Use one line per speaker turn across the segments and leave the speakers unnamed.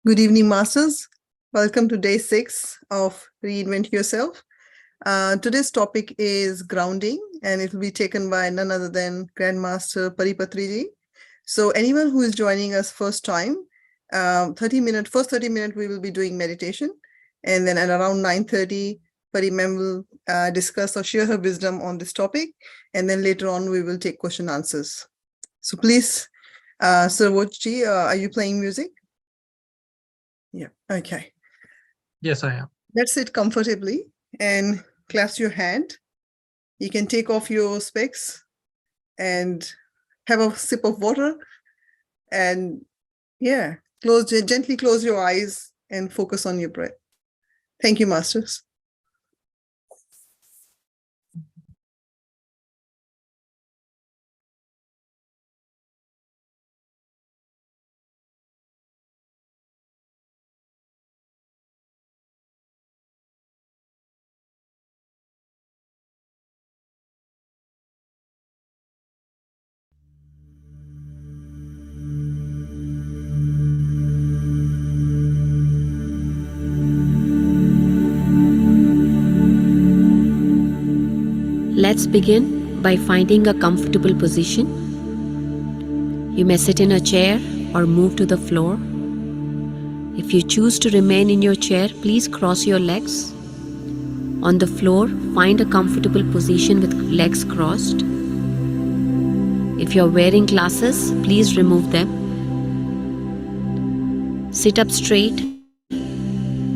Good evening, Masters. Welcome to day 6 of Reinvent Yourself. Today's topic is grounding, and it will be taken by none other than Grandmaster Pari Patri ji. So anyone who is joining us first time, 30 minutes, we will be doing meditation. And then at around 9:30, Pari ma'am will discuss or share her wisdom on this topic. And then later on, we will take question answers. So please, Sir Wochi, are you playing music? Yeah, okay.
Yes, I am.
Let's sit comfortably and clasp your hand. You can take off your specs and have a sip of water and gently close your eyes and focus on your breath. Thank you, Masters.
Let's begin by finding a comfortable position. You may sit in a chair or move to the floor. If you choose to remain in your chair, please cross your legs. On the floor, find a comfortable position with legs crossed. If you're wearing glasses, please remove them. Sit up straight,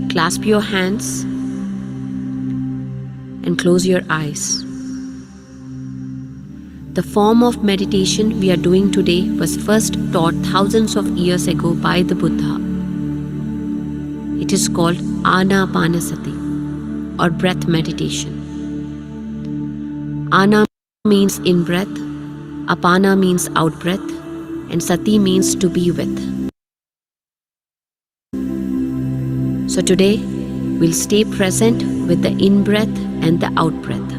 clasp your hands, and close your eyes. The form of meditation we are doing today was first taught thousands of years ago by the Buddha. It is called Anapanasati or breath meditation. Ana means in breath, Apana means out breath, and Sati means to be with. So today, we'll stay present with the in-breath and the out-breath.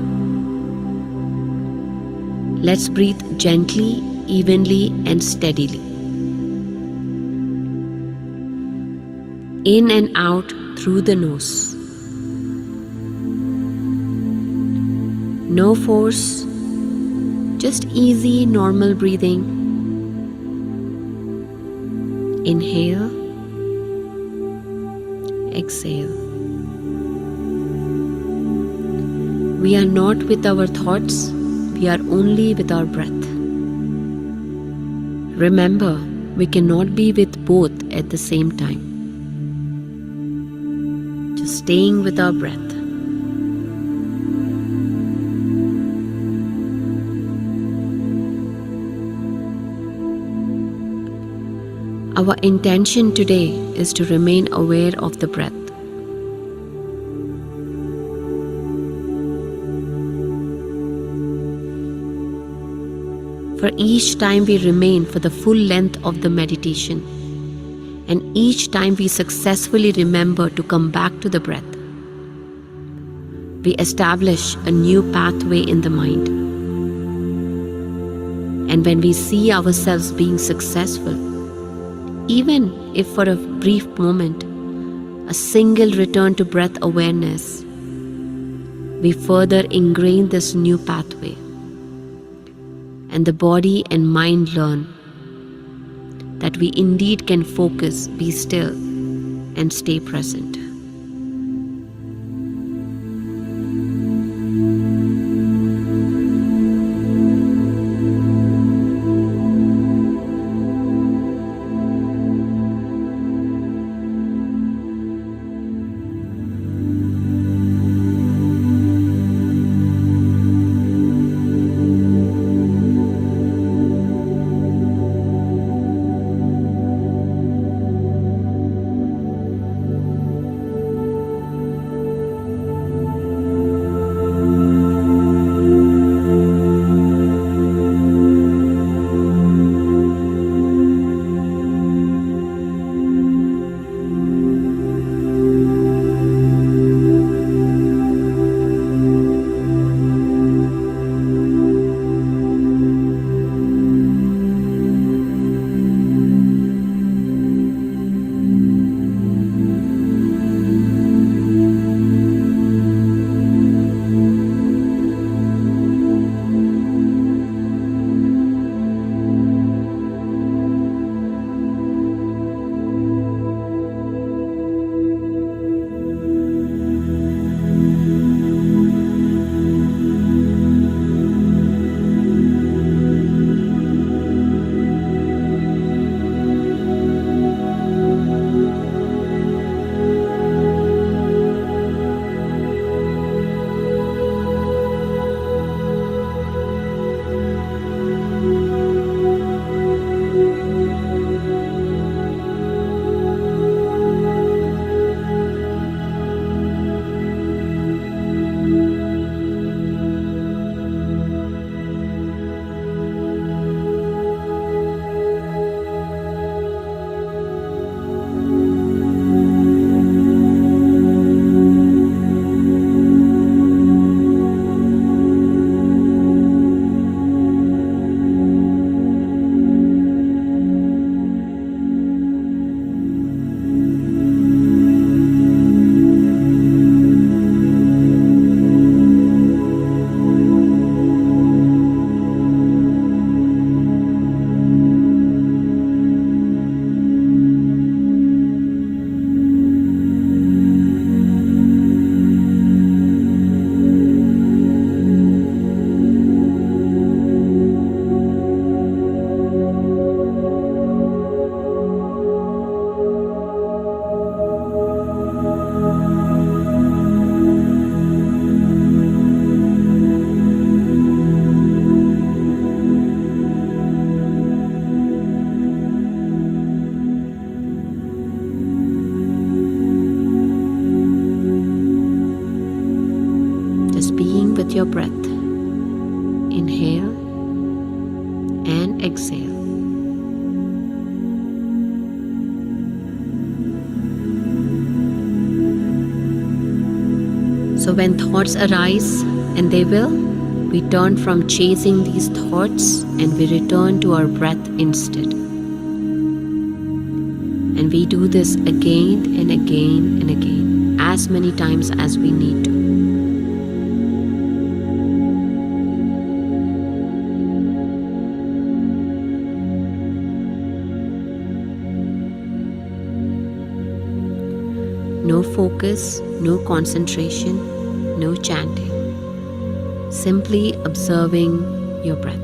Let's breathe gently, evenly, and steadily. In and out through the nose. No force, just easy, normal breathing. Inhale, exhale. We are not with our thoughts, we are only with our breath. Remember, we cannot be with both at the same time. Just staying with our breath. Our intention today is to remain aware of the breath. For each time we remain for the full length of the meditation, and each time we successfully remember to come back to the breath, we establish a new pathway in the mind. And when we see ourselves being successful, even if for a brief moment, a single return to breath awareness, we further ingrain this new pathway. And the body and mind learn that we indeed can focus, be still, and stay present. and exhale. So when thoughts arise, and they will, we turn from chasing these thoughts and we return to our breath instead. And we do this again and again and again, as many times as we need to. No focus, no concentration, no chanting. Simply observing your breath.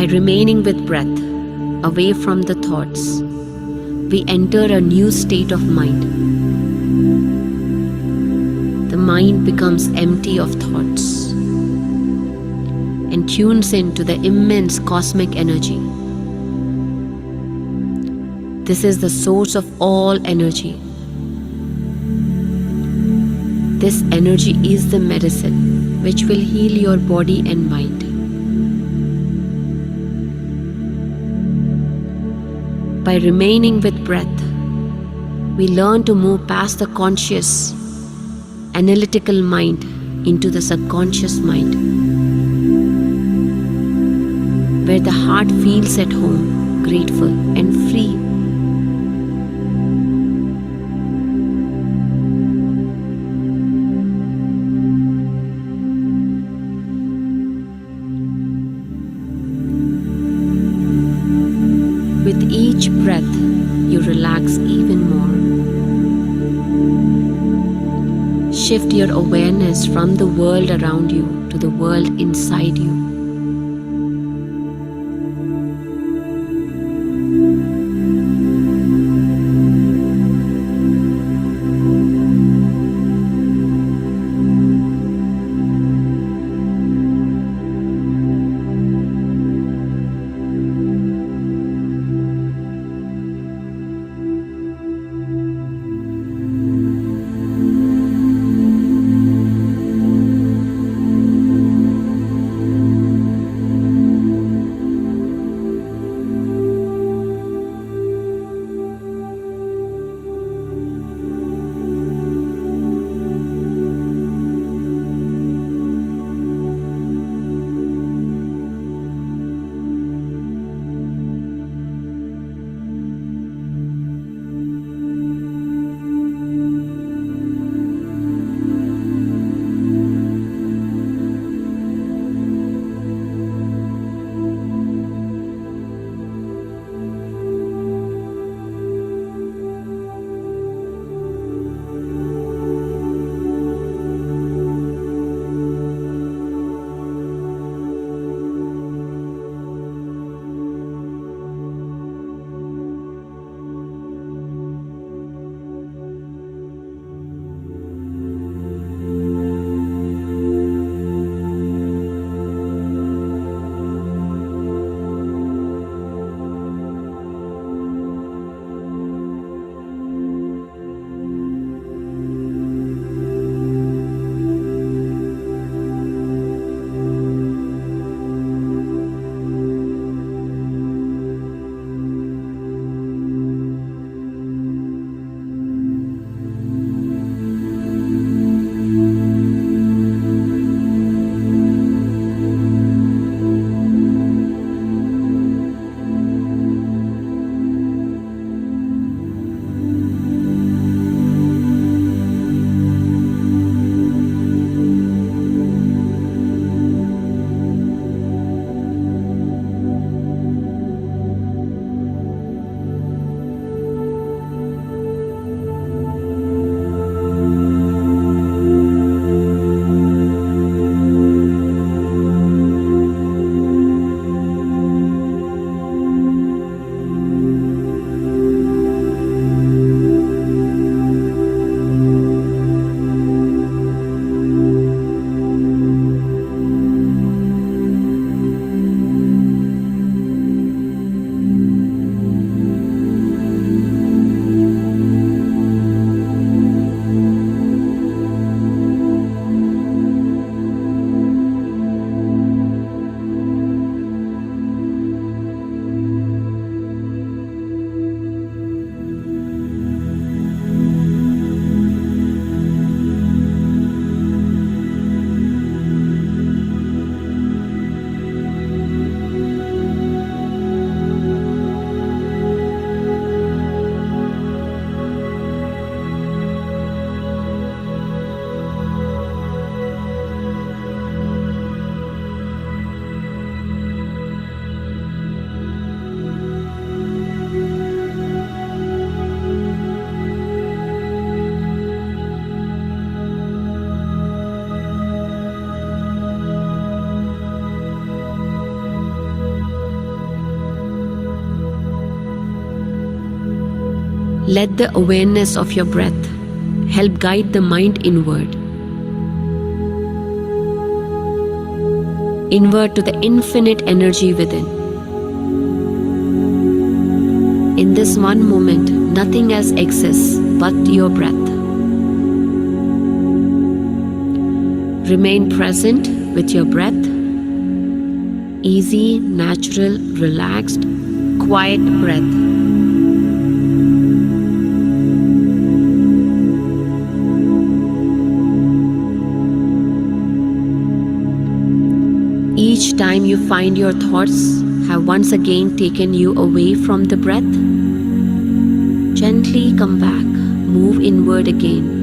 By remaining with breath, away from the thoughts, we enter a new state of mind. The mind becomes empty of thoughts and tunes into the immense cosmic energy. This is the source of all energy. This energy is the medicine which will heal your body and mind. By remaining with breath, we learn to move past the conscious, analytical mind into the subconscious mind, where the heart feels at home, grateful and free. With each breath, you relax even more. Shift your awareness from the world around you to the world inside you. Let the awareness of your breath help guide the mind inward. Inward to the infinite energy within. In this one moment, nothing else exists but your breath. Remain present with your breath. Easy, natural, relaxed, quiet breath. Each time you find your thoughts have once again taken you away from the breath, gently come back, move inward again.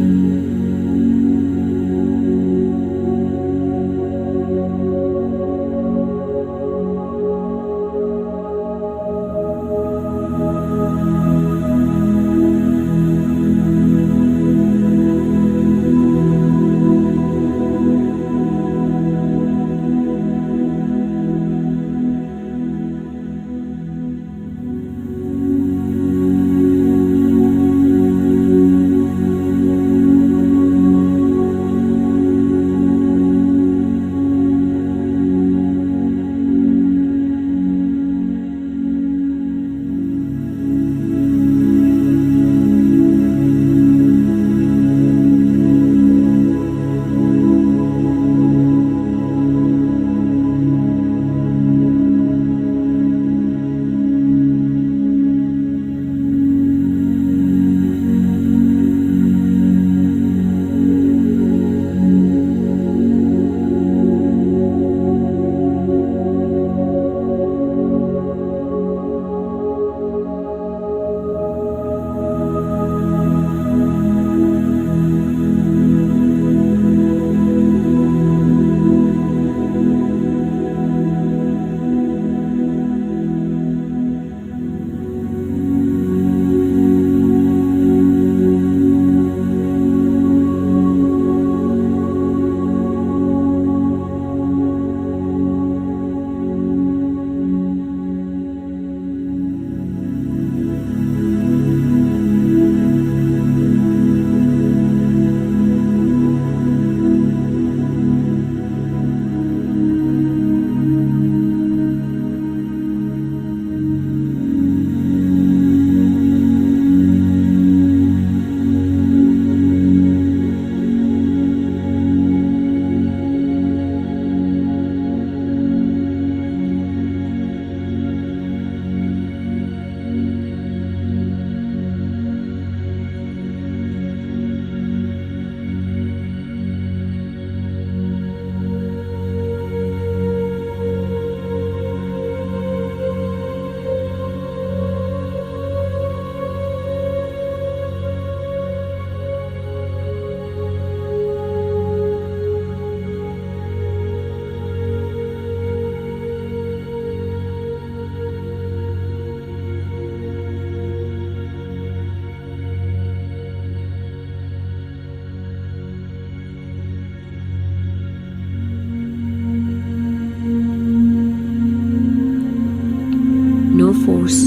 No force.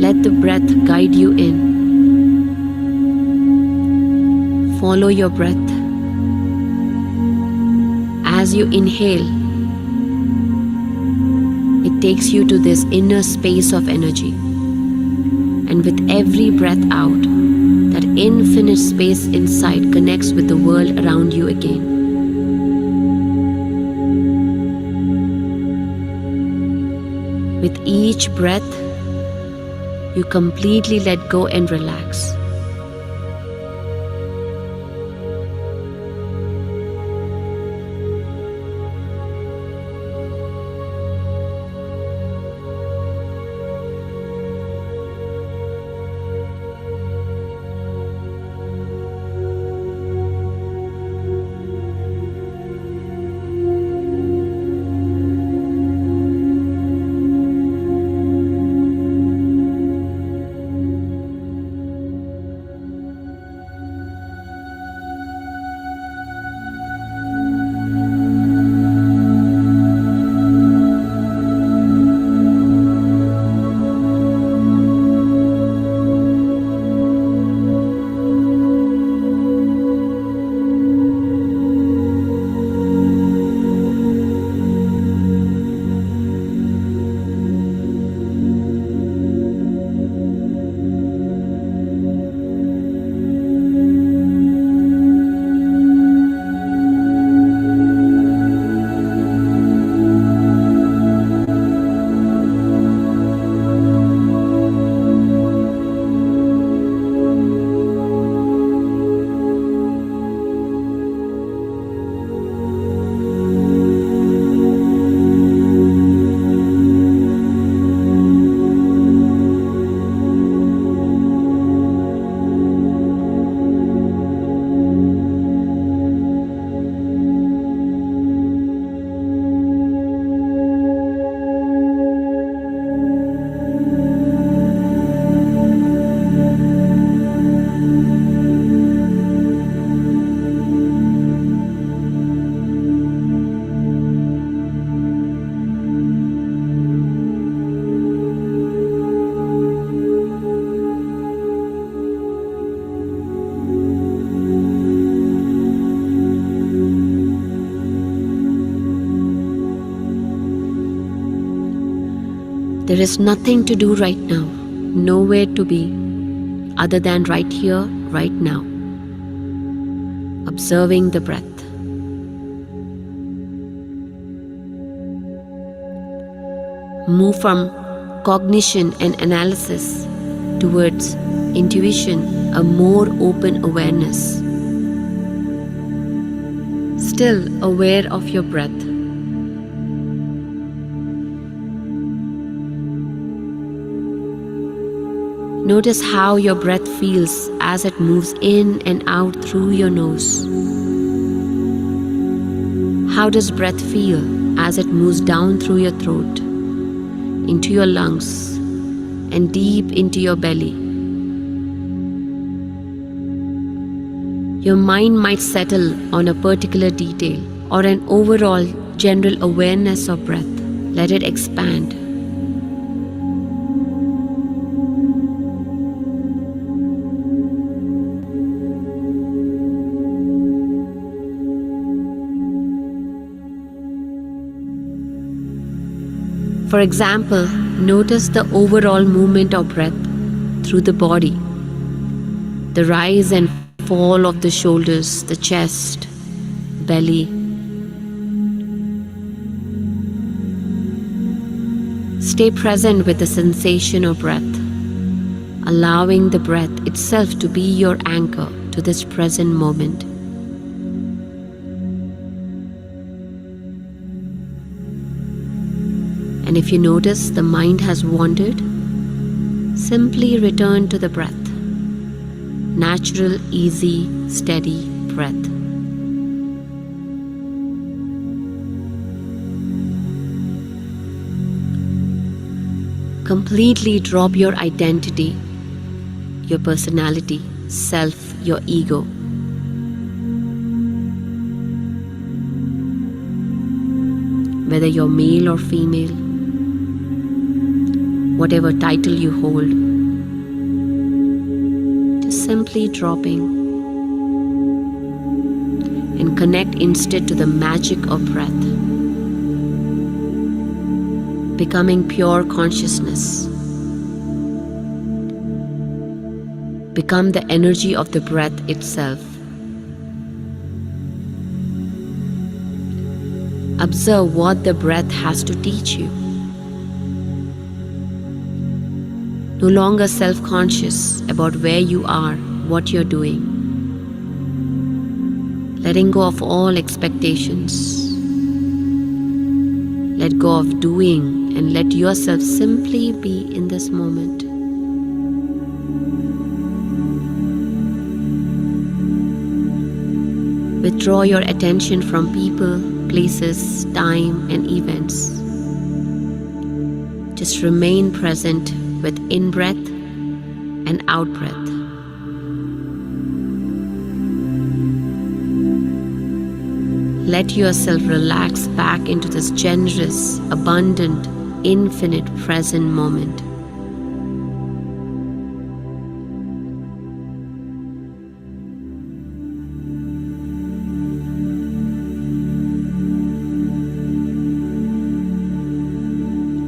Let the breath guide you in. Follow your breath. As you inhale, it takes you to this inner space of energy. And with every breath out, that infinite space inside connects with the world around you again. With each breath, you completely let go and relax. There is nothing to do right now, nowhere to be, other than right here, right now. Observing the breath. Move from cognition and analysis towards intuition, a more open awareness. Still aware of your breath. Notice how your breath feels as it moves in and out through your nose. How does breath feel as it moves down through your throat, into your lungs, and deep into your belly? Your mind might settle on a particular detail or an overall general awareness of breath. Let it expand. For example, notice the overall movement of breath through the body, the rise and fall of the shoulders, the chest, belly. Stay present with the sensation of breath, allowing the breath itself to be your anchor to this present moment. And if you notice the mind has wandered, simply return to the breath. Natural, easy, steady breath. Completely drop your identity, your personality, self, your ego. Whether you're male or female, whatever title you hold, just simply dropping and connect instead to the magic of breath, becoming pure consciousness. Become the energy of the breath itself. Observe what the breath has to teach you. No longer self-conscious about where you are, what you're doing. Letting go of all expectations. Let go of doing and let yourself simply be in this moment. Withdraw your attention from people, places, time, and events. Just remain present with in-breath and out-breath. Let yourself relax back into this generous, abundant, infinite present moment.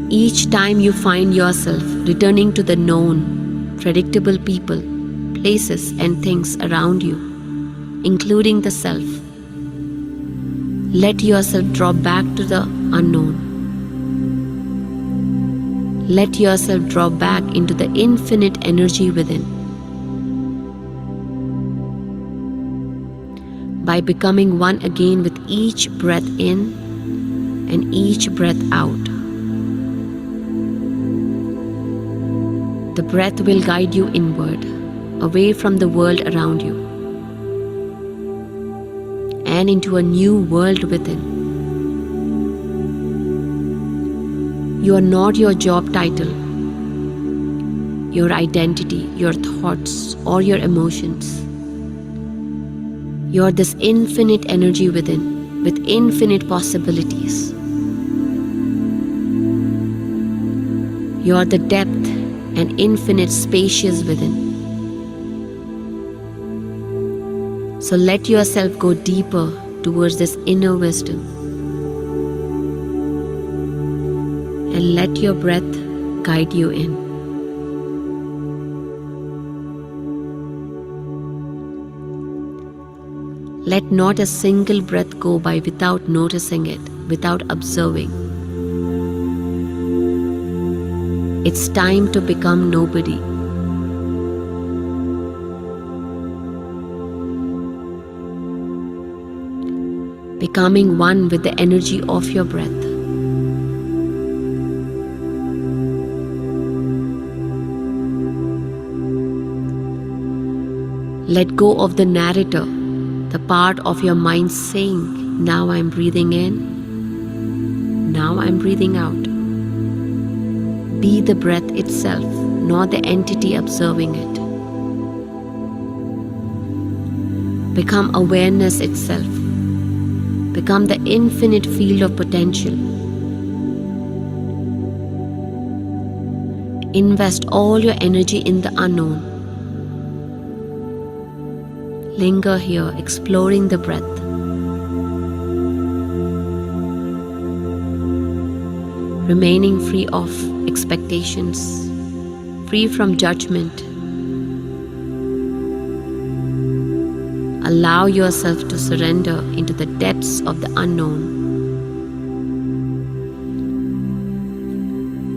Each time you find yourself returning to the known, predictable people, places, and things around you, including the self, let yourself drop back to the unknown. Let yourself drop back into the infinite energy within. By becoming one again with each breath in and each breath out. The breath will guide you inward, away from the world around you, and into a new world within. You are not your job title, your identity, your thoughts, or your emotions. You are this infinite energy within, with infinite possibilities. You are the depth and infinite spacious within. So let yourself go deeper towards this inner wisdom. And let your breath guide you in. Let not a single breath go by without noticing it, without observing. It's time to become nobody. Becoming one with the energy of your breath. Let go of the narrator, the part of your mind saying, now I'm breathing in, now I'm breathing out. Be the breath itself, not the entity observing it. Become awareness itself. Become the infinite field of potential. Invest all your energy in the unknown. Linger here, exploring the breath. Remaining free of expectations, free from judgment. Allow yourself to surrender into the depths of the unknown.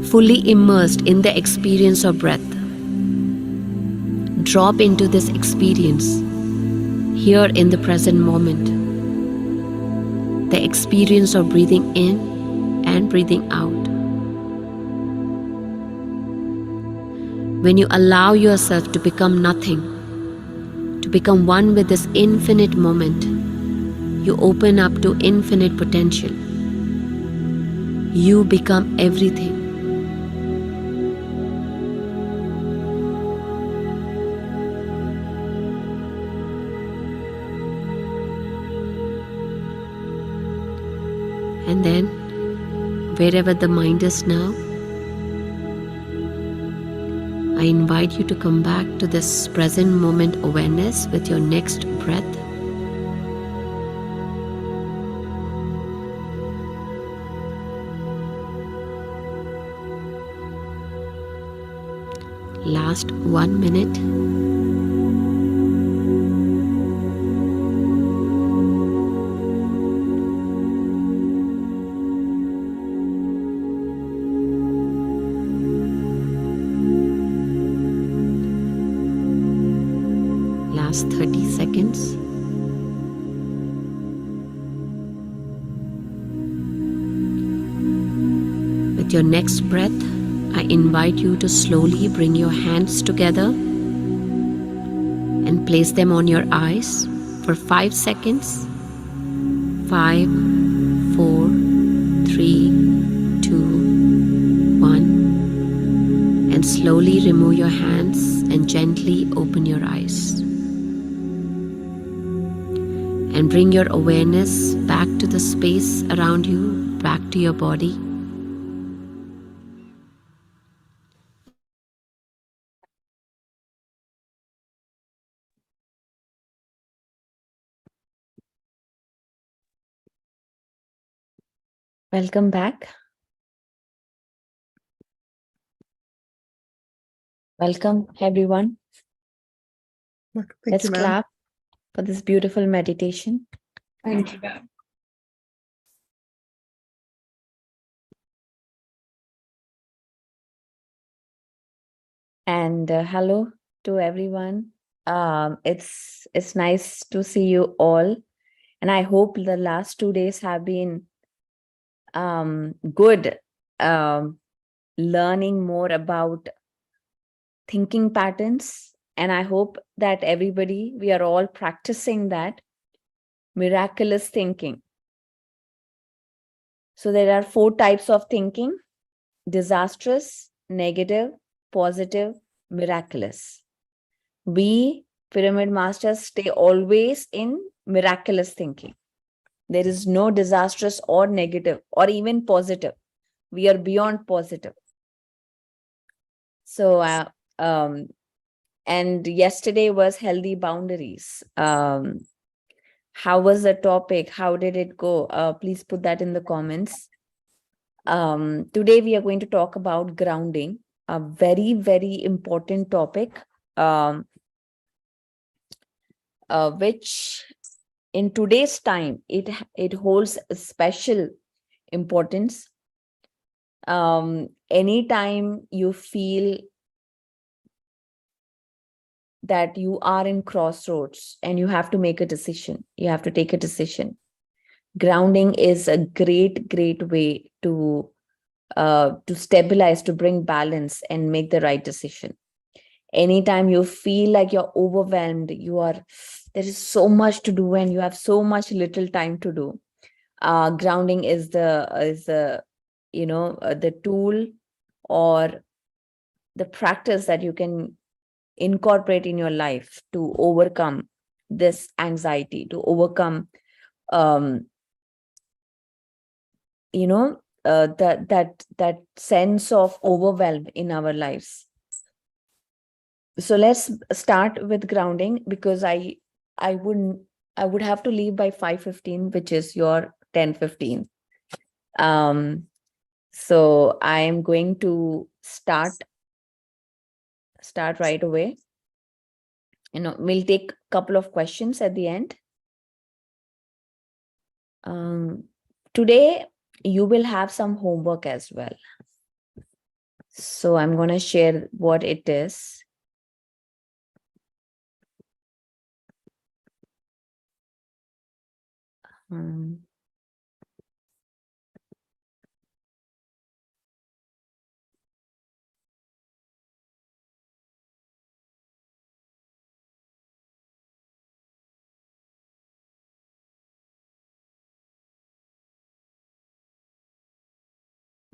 Fully immersed in the experience of breath. Drop into this experience here in the present moment. The experience of breathing in and breathing out. When you allow yourself to become nothing, to become one with this infinite moment, you open up to infinite potential. You become everything. And then, wherever the mind is now, I invite you to come back to this present moment awareness with your next breath. Last 1 minute. Last 30 seconds. With your next breath, I invite you to slowly bring your hands together and place them on your eyes for 5 seconds. 5, 4, 3, 2, 1. And slowly remove your hands and gently open your eyes. And bring your awareness back to the space around you, back to your body. Welcome back. Welcome, everyone.
Thank
Let's
you, ma'am.
clap for this beautiful meditation.
Thank you, ma'am.
And hello to everyone. It's nice to see you all, and I hope the last 2 days have been good. Learning more about thinking patterns, and I hope that everybody, we are all practicing that miraculous thinking. So there are 4 types of thinking: disastrous, negative, positive, miraculous. We pyramid masters stay always in miraculous thinking. There is no disastrous or negative or even positive. We are beyond positive. So, and yesterday was healthy boundaries. How was the topic? How did it go? Please put that in the comments. Today we are going to talk about grounding, a very, very important topic, which in today's time, it holds a special importance. Anytime you feel that you are in crossroads and you have to make a decision, you have to take a decision. Grounding is a great, great way to stabilize, to bring balance and make the right decision. Anytime you feel like you're overwhelmed, there is so much to do and you have so much little time to do. Grounding is the the tool or the practice that you can incorporate in your life to overcome this anxiety, to overcome um that sense of overwhelm in our lives. So let's start with grounding, because I would have to leave by 5:15, which is your 10:15. So I am going to start right away. We'll take a couple of questions at the end. Today you will have some homework as well. So I'm going to share what it is.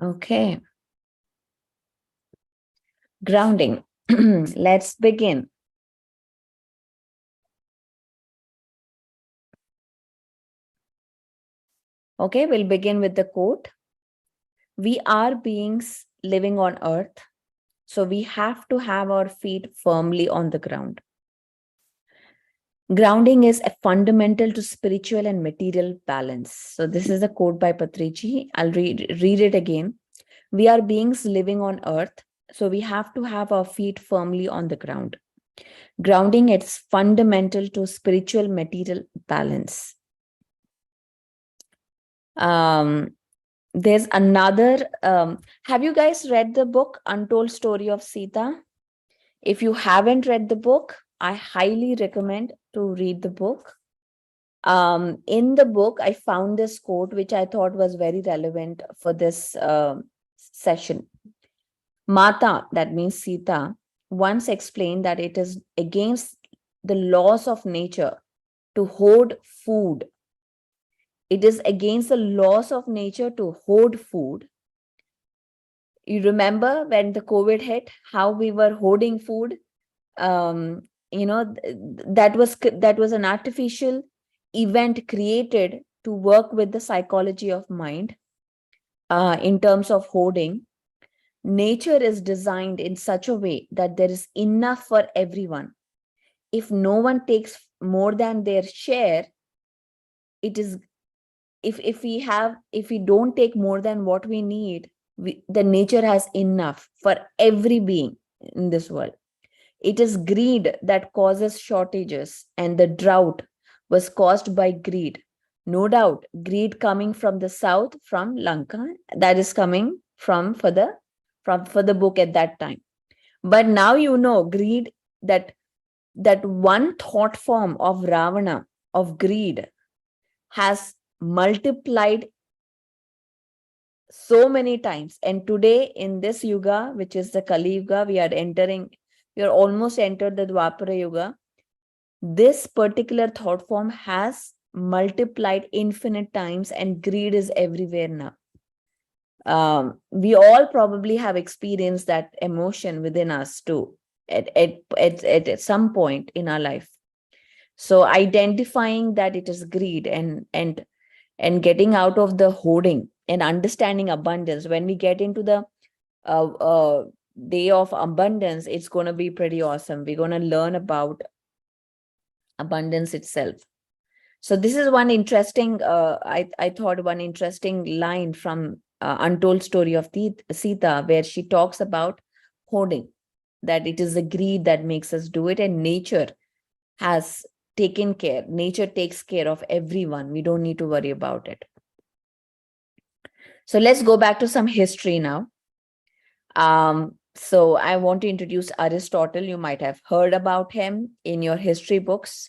Okay. Grounding. Let's begin. Okay, we'll begin with the quote. We are beings living on earth, so we have to have our feet firmly on the ground. Grounding is a fundamental to spiritual and material balance. So this is a quote by Patri. I'll read it again. We are beings living on earth, so we have to have our feet firmly on the ground. Grounding is fundamental to spiritual material balance. There's another, have you guys read the book Untold Story of Sita? If you haven't read the book, I highly recommend to read the book. In the book, I found this quote, which I thought was very relevant for this session. Mata, that means Sita, once explained that it is against the laws of nature to hoard food. It is against the laws of nature to hoard food. You remember when the COVID hit, how we were hoarding food? That was an artificial event created to work with the psychology of mind in terms of hoarding. Nature is designed in such a way that there is enough for everyone. If no one takes more than their share, it is if we don't take more than what we need, the nature has enough for every being in this world. It is greed that causes shortages, and the drought was caused by greed. No doubt, greed coming from the south, from Lanka, that is coming for the book at that time. But now greed, that one thought form of Ravana, of greed, has multiplied so many times. And today in this yuga, which is the Kali Yuga, we are almost entered the Dwapara Yuga. This particular thought form has multiplied infinite times, and greed is everywhere now. We all probably have experienced that emotion within us too at some point in our life. So identifying that it is greed and getting out of the hoarding and understanding abundance. When we get into the day of abundance, it's going to be pretty awesome. We're going to learn about abundance itself. So this is one interesting, I thought one interesting line from untold story of Sita, where she talks about hoarding, that it is the greed that makes us do it, and nature has taken care. Nature takes care of everyone. We don't need to worry about it. So let's go back to some history now. So I want to introduce Aristotle. You might have heard about him in your history books.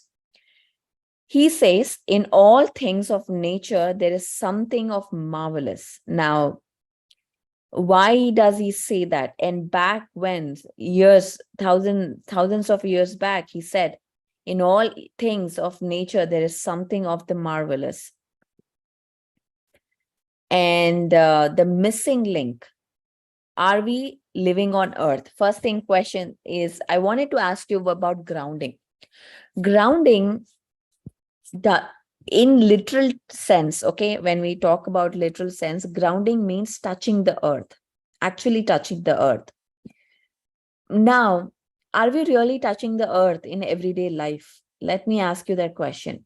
He says, in all things of nature, there is something of marvelous. Now, why does he say that? And back when, thousands of years back, he said, in all things of nature, there is something of the marvelous. And the missing link, are we living on earth? First thing question is, I wanted to ask you about grounding. Grounding, in literal sense, okay, when we talk about literal sense, grounding means touching the earth, actually touching the earth. Now, are we really touching the earth in everyday life? Let me ask you that question.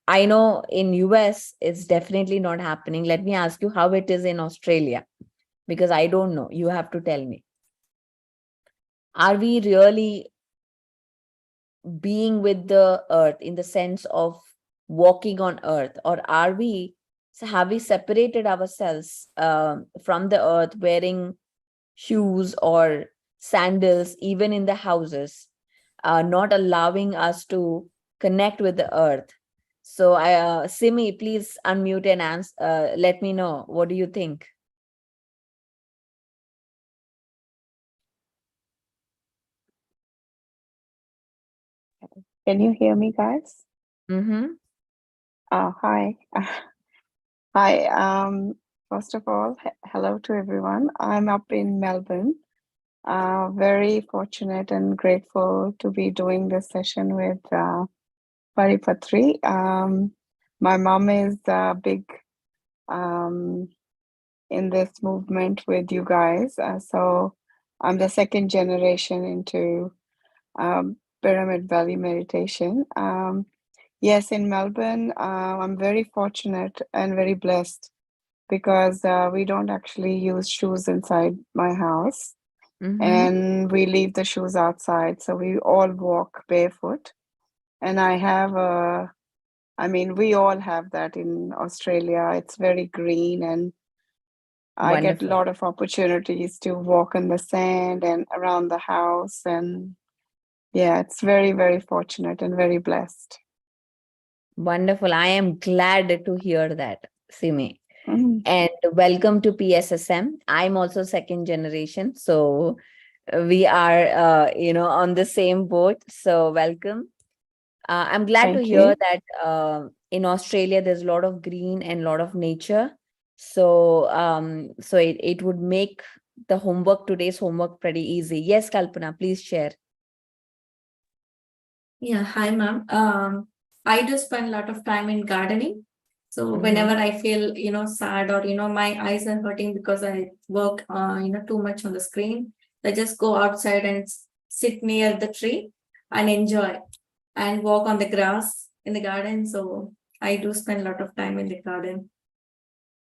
I know in US it's definitely not happening. Let me ask you how it is in Australia, because I don't know. You have to tell me. Are we really being with the earth in the sense of walking on earth, or have we separated ourselves from the earth, wearing shoes or sandals even in the houses, not allowing us to connect with the earth? So Simi, please unmute and answer, let me know, what do you think?
Can you hear me, guys?
Mm-hmm.
Hi. Hi. First of all, hello to everyone. I'm up in Melbourne. Very fortunate and grateful to be doing this session with Pari Patri. My mom is big in this movement with you guys. So I'm the second generation into Pyramid Valley meditation. Yes, in Melbourne, I'm very fortunate and very blessed because we don't actually use shoes inside my house, and we leave the shoes outside. So we all walk barefoot. And we all have that in Australia. It's very green, and I get a
Wonderful.
lot of opportunities to walk in the sand and around the house. And yeah, it's very, very fortunate and very blessed.
Wonderful. I am glad to hear that, Simi.
Mhm.
And welcome to PSSM. I'm also second generation. So we are, on the same boat. So welcome. I'm glad to
Thank
hear
you.
that in Australia, there's a lot of green and a lot of nature. So it would make today's homework pretty easy. Yes, Kalpana, please share.
Yeah, hi, ma'am. I do spend a lot of time in gardening. So
Mhm.
whenever I feel, sad or, my eyes are hurting because I work, too much on the screen, I just go outside and sit near the tree and enjoy and walk on the grass in the garden. So I do spend a lot of time in the garden.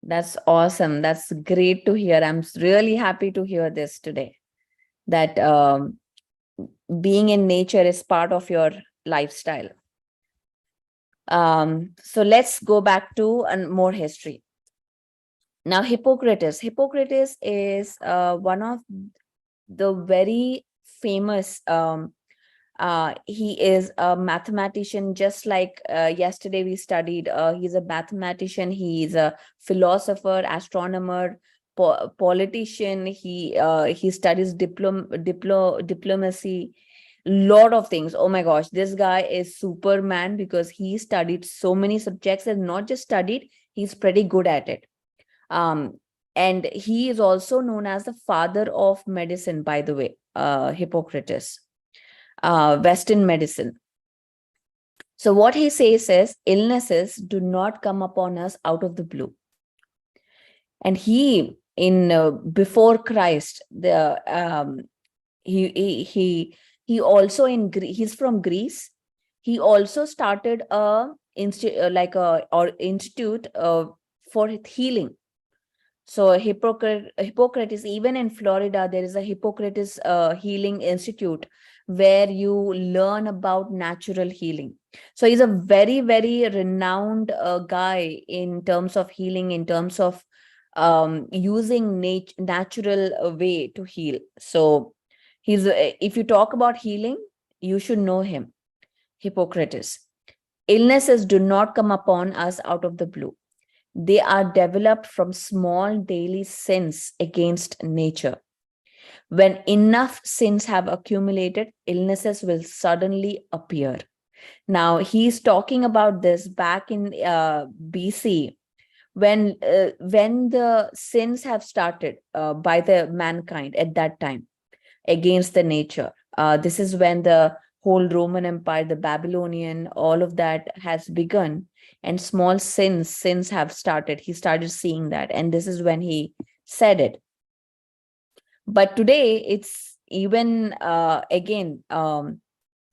That's awesome. That's great to hear. I'm really happy to hear this today, that being in nature is part of your lifestyle. So let's go back to more history. Now, Hippocrates is one of the very famous, he is a mathematician, just like yesterday we studied. He's a mathematician, he's a philosopher, astronomer, politician. He studies diplomacy, lot of things. Oh my gosh, this guy is Superman, because he studied so many subjects, and not just studied, he's pretty good at it. And he is also known as the father of medicine, by the way, Hippocrates, Western medicine. So what he says is, illnesses do not come upon us out of the blue. And he, before Christ, he also he's from Greece. He also started institute for healing. So Hippocrates, even in Florida, there is a Hippocrates Healing Institute where you learn about natural healing. So he's a very, very renowned guy in terms of healing, in terms of using natural way to heal. So he's if you talk about healing, you should know him, Hippocrates. Illnesses do not come upon us out of the blue. They are developed from small daily sins against nature. When enough sins have accumulated, illnesses will suddenly appear. Now, he's talking about this back in BC, when the sins have started by the mankind at that time against the nature. This is when the whole Roman Empire, the Babylonian, all of that has begun, and small sins have started. He started seeing that, and this is when he said it. But today, it's even again,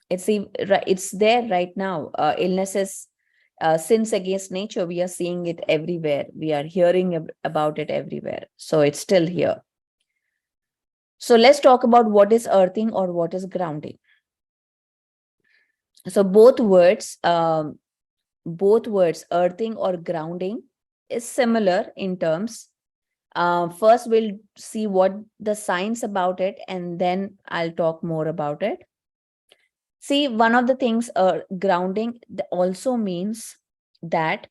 it's there right now. Illnesses, sins against nature, we are seeing it everywhere. We are hearing about it everywhere. So it's still here. So let's talk about what is earthing or what is grounding. So both words, earthing or grounding, is similar in terms. First, we'll see what the science about it, and then I'll talk more about it. See, one of the things, grounding also means that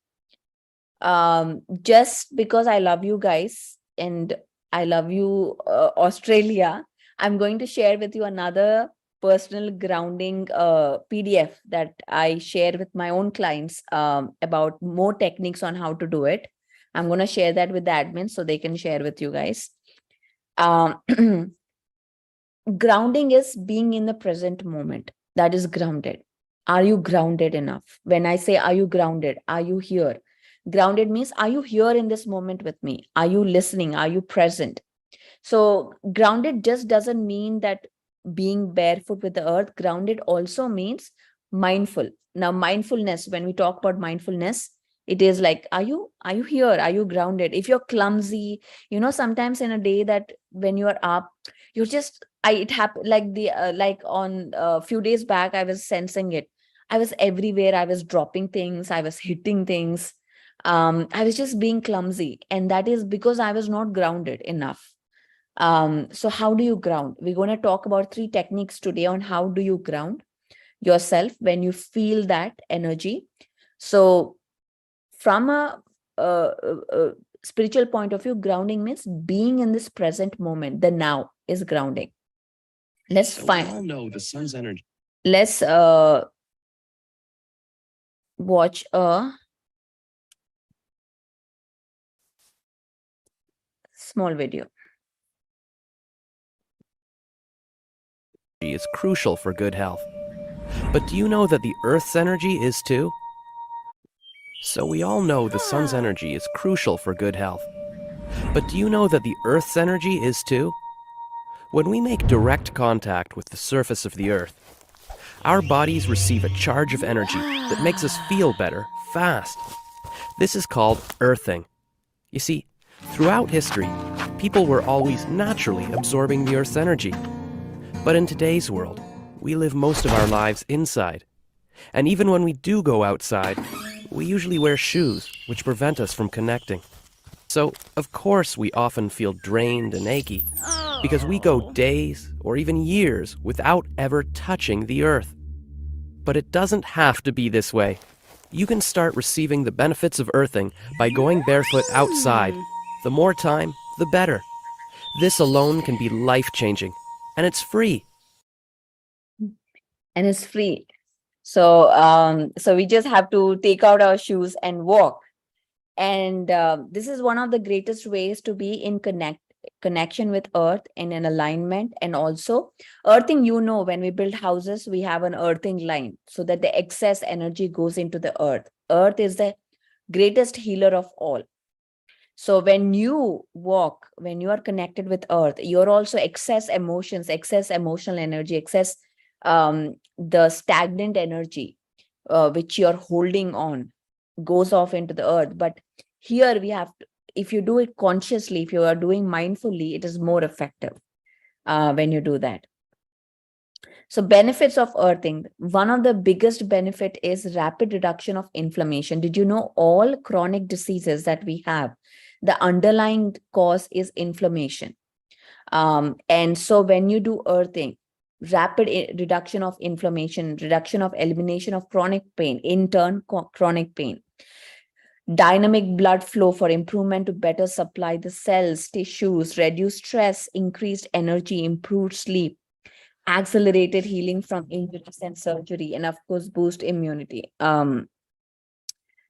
just because I love you guys and I love you, Australia, I'm going to share with you another personal grounding PDF that I share with my own clients about more techniques on how to do it. I'm going to share that with the admin so they can share with you guys. Grounding is being in the present moment. That is grounded. Are you grounded enough? When I say, are you grounded? Are you here? Grounded means, are you here in this moment with me? Are you listening? Are you present? So grounded just doesn't mean that being barefoot with the earth. Grounded also means mindful. Now, mindfulness, when we talk about mindfulness, it is like, are you here? Are you grounded? If you're clumsy, sometimes in a day that when you are up, you're just, it happened like on a few days back, I was sensing it. I was everywhere. I was dropping things. I was hitting things. I was just being clumsy. And that is because I was not grounded enough. So how do you ground? We're going to talk about 3 techniques today on how do you ground yourself when you feel that energy. So from a spiritual point of view, grounding means being in this present moment. The now is grounding. Let's find. We all know the sun's energy. Let's watch a small video.
Is crucial for good health. But do you know that the Earth's energy is too? So we all know the sun's energy is crucial for good health. But do you know that the Earth's energy is too? When we make direct contact with the surface of the Earth, our bodies receive a charge of energy that makes us feel better fast. This is called earthing. You see, throughout history, people were always naturally absorbing the Earth's energy. But in today's world, we live most of our lives inside. And even when we do go outside, we usually wear shoes, which prevent us from connecting. So, of course, we often feel drained and achy, because we go days or even years without ever touching the Earth. But it doesn't have to be this way. You can start receiving the benefits of earthing by going barefoot outside. The more time, the better. This alone can be life-changing, and it's free.
And it's free. So, so we just have to take out our shoes and walk. And this is one of the greatest ways to be in connection with earth and in alignment. And also earthing, when we build houses, we have an earthing line so that the excess energy goes into the earth. Earth is the greatest healer of all. So when you walk, when you are connected with earth, you're also excess emotions, excess emotional energy, excess the stagnant energy which you're holding on goes off into the earth. But here we have to, if you do it consciously, if you are doing mindfully, it is more effective when you do that. So benefits of earthing. One of the biggest benefit is rapid reduction of inflammation. Did you know all chronic diseases that we have, the underlying cause is inflammation? And so when you do earthing, rapid reduction of inflammation, reduction of elimination of chronic pain, in turn chronic pain. Dynamic blood flow for improvement to better supply the cells, tissues, reduce stress, increased energy, improved sleep, accelerated healing from injuries and surgery, and of course boost immunity.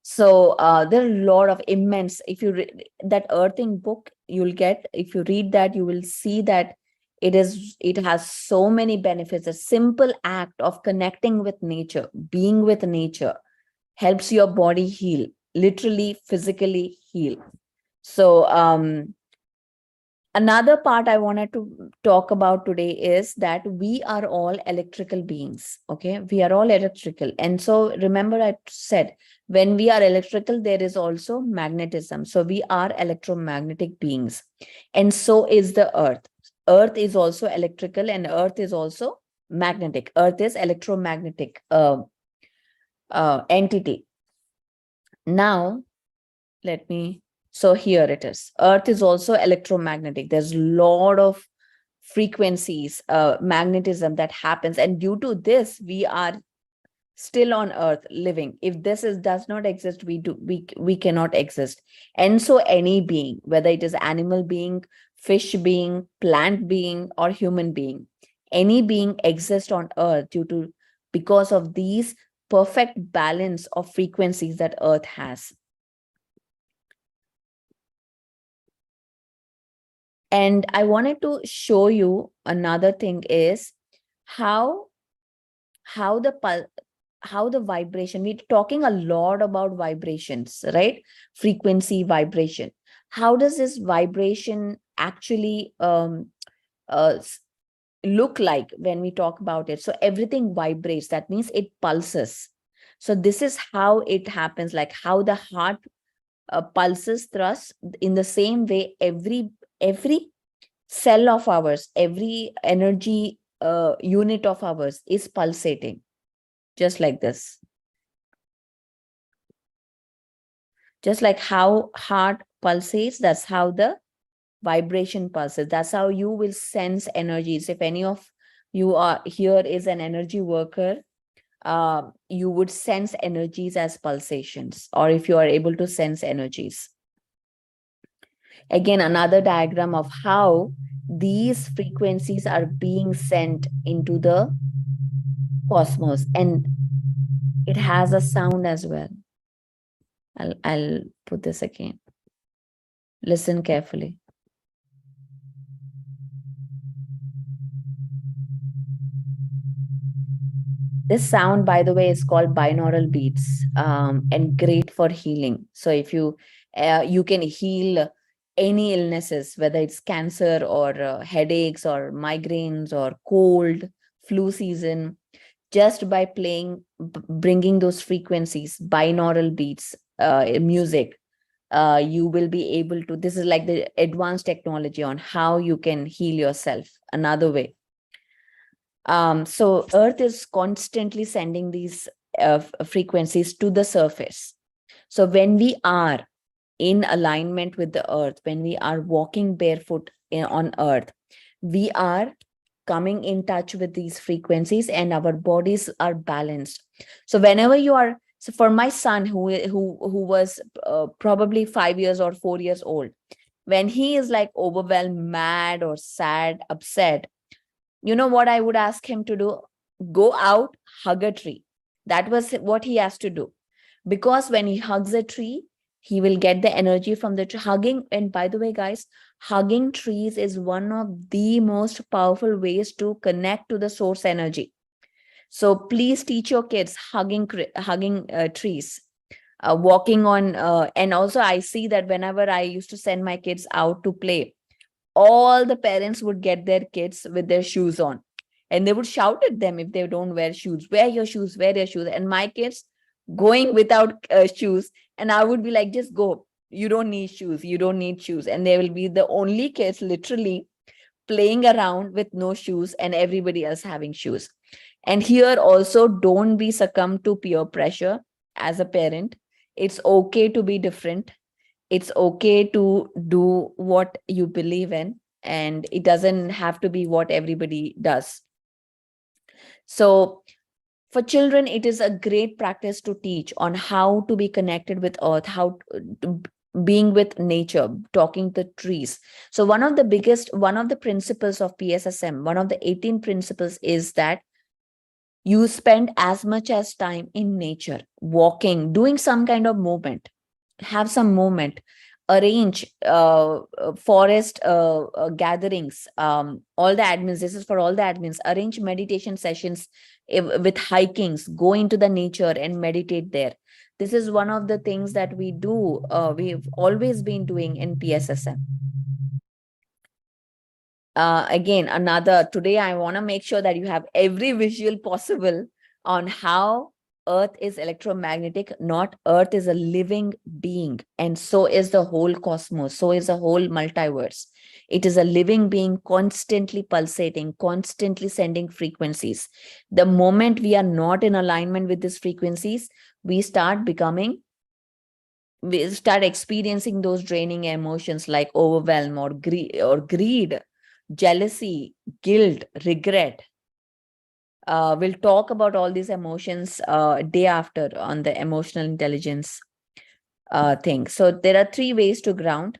So there are a lot of immense, if you read that earthing book, you'll get, if you read that, you will see that it has so many benefits. A simple act of connecting with nature, being with nature, helps your body heal, literally physically heal. So another part I wanted to talk about today is that we are all electrical beings. Okay, we are all electrical. And so remember, I said when we are electrical, there is also magnetism. So we are electromagnetic beings. And so is the earth. Earth is also electrical and earth is also magnetic. Earth is electromagnetic entity. Now, let me, so here it is. Earth is also electromagnetic. There's a lot of frequencies, magnetism that happens. And due to this, we are still on earth living. If this does not exist, we cannot exist. And so any being, whether it is animal being, fish being, plant being, or human being, any being exists on earth because of these perfect balance of frequencies that earth has. And I wanted to show you another thing is how the vibration, we're talking a lot about vibrations, right? Frequency, vibration. How does this vibration actually look like when we talk about it? So everything vibrates, that means it pulses. So this is how it happens, like how the heart pulses thrust. In the same way, every cell of ours, every energy unit of ours is pulsating, just like this. Just like how heart pulsates, that's how the vibration pulses. That's how you will sense energies. If any of you are here is an energy worker, you would sense energies as pulsations, or if you are able to sense energies. Again, another diagram of how these frequencies are being sent into the cosmos, and it has a sound as well. I'll put this again. Listen carefully. This sound, by the way, is called binaural beats, and great for healing. So if you can heal any illnesses, whether it's cancer or headaches or migraines or cold, flu season, just by bringing those frequencies, binaural beats, music, you will be able to, this is like the advanced technology on how you can heal yourself another way. So earth is constantly sending these frequencies to the surface. So when we are in alignment with the earth, when we are walking barefoot on earth, we are coming in touch with these frequencies and our bodies are balanced. So whenever you are, so for my son who was probably 5 years or 4 years old, when he is like overwhelmed, mad or sad, upset, you know what I would ask him to do? Go out, hug a tree. That was what he has to do. Because when he hugs a tree, he will get the energy from the tree. Hugging, and by the way, guys, hugging trees is one of the most powerful ways to connect to the source energy. So please teach your kids hugging trees, walking on. And also I see that whenever I used to send my kids out to play, all the parents would get their kids with their shoes on and they would shout at them if they don't wear shoes. Wear your shoes, wear your shoes. And my kids going without shoes, and I would be like, just go.
you don't need shoes, you don't need shoes. And there will be the only kids literally playing around with no shoes and everybody else having shoes. And here also, don't be succumb to peer pressure as a parent. It's okay to be different. It's okay to do what you believe in, and it doesn't have to be what everybody does. So for children, it is a great practice to teach on how to be connected with earth, how to being with nature, talking to trees. So one of the principles of PSSM, one of the 18 principles is that you spend as much as time in nature, walking, doing some kind of movement, have some movement, arrange forest gatherings, all the admins, this is for all the admins, arrange meditation sessions with hikings, go into the nature and meditate there. This is one of the things that we do, we've always been doing in PSSM. Again, today I want to make sure that you have every visual possible on how Earth is electromagnetic, not Earth is a living being. And so is the whole cosmos, so is the whole multiverse. It is a living being, constantly pulsating, constantly sending frequencies. The moment we are not in alignment with these frequencies, we start experiencing those draining emotions like overwhelm or greed, jealousy, guilt, regret. We'll talk about all these emotions day after on the emotional intelligence thing. So there are 3 ways to ground.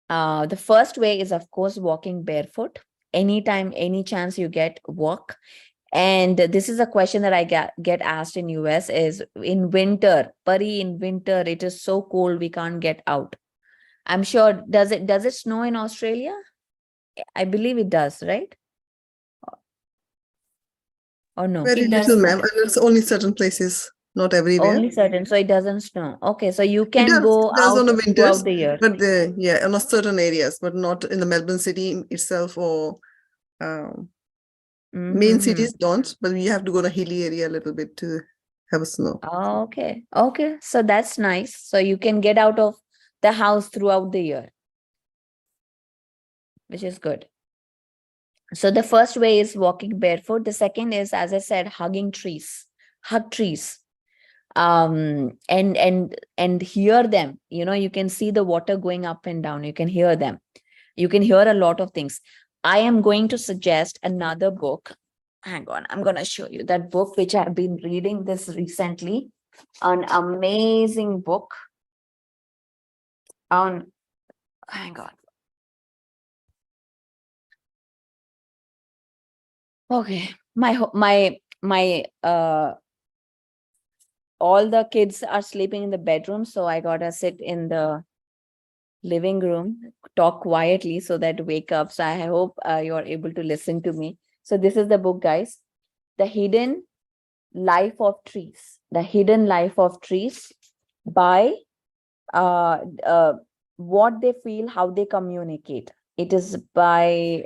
The first way is, of course, walking barefoot. Anytime, any chance you get, walk. And this is a question that I get asked in US is in winter, Pari, in winter, it is so cold, we can't get out. I'm sure, does it snow in Australia? I believe it does, right? Or no?
Very
It does
little,
not.
ma'am. And it's only certain places, not everywhere.
Only certain, so it doesn't snow. Okay, so you can
It does
go
on the
out
winters,
throughout the year.
but yeah, on certain areas, but not in the Melbourne city itself or main
Mhm.
cities don't. But we have to go to hilly area a little bit to have a snow.
Oh, okay, so that's nice. So you can get out of the house throughout the year, which is good. So the first way is walking barefoot. The second is, as I said, hugging trees. Hug trees. And hear them. You can see the water going up and down. You can hear them. You can hear a lot of things. I am going to suggest another book. Hang on, I'm going to show you that book which I've been reading this recently. An amazing book on, hang on. Okay, my all the kids are sleeping in the bedroom, so I gotta sit in the living room, talk quietly so that wake up. So I hope you're able to listen to me. So this is the book, guys. The Hidden Life of Trees. The Hidden Life of Trees by what they feel, how they communicate. It is by,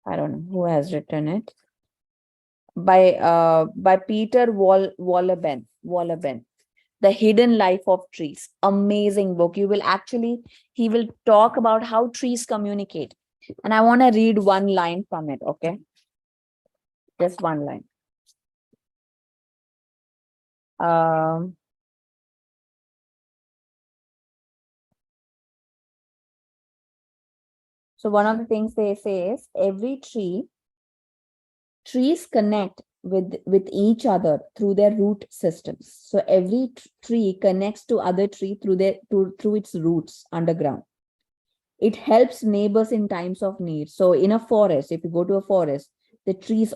I don't know who has written it. By Peter Wolleben. The Hidden Life of Trees. Amazing book. He will talk about how trees communicate. And I want to read one line from it, okay? Just one line. So one of the things they say is trees connect with each other through their root systems. So every tree connects to other tree through its roots underground. It helps neighbors in times of need. So in a forest, if you go to a forest,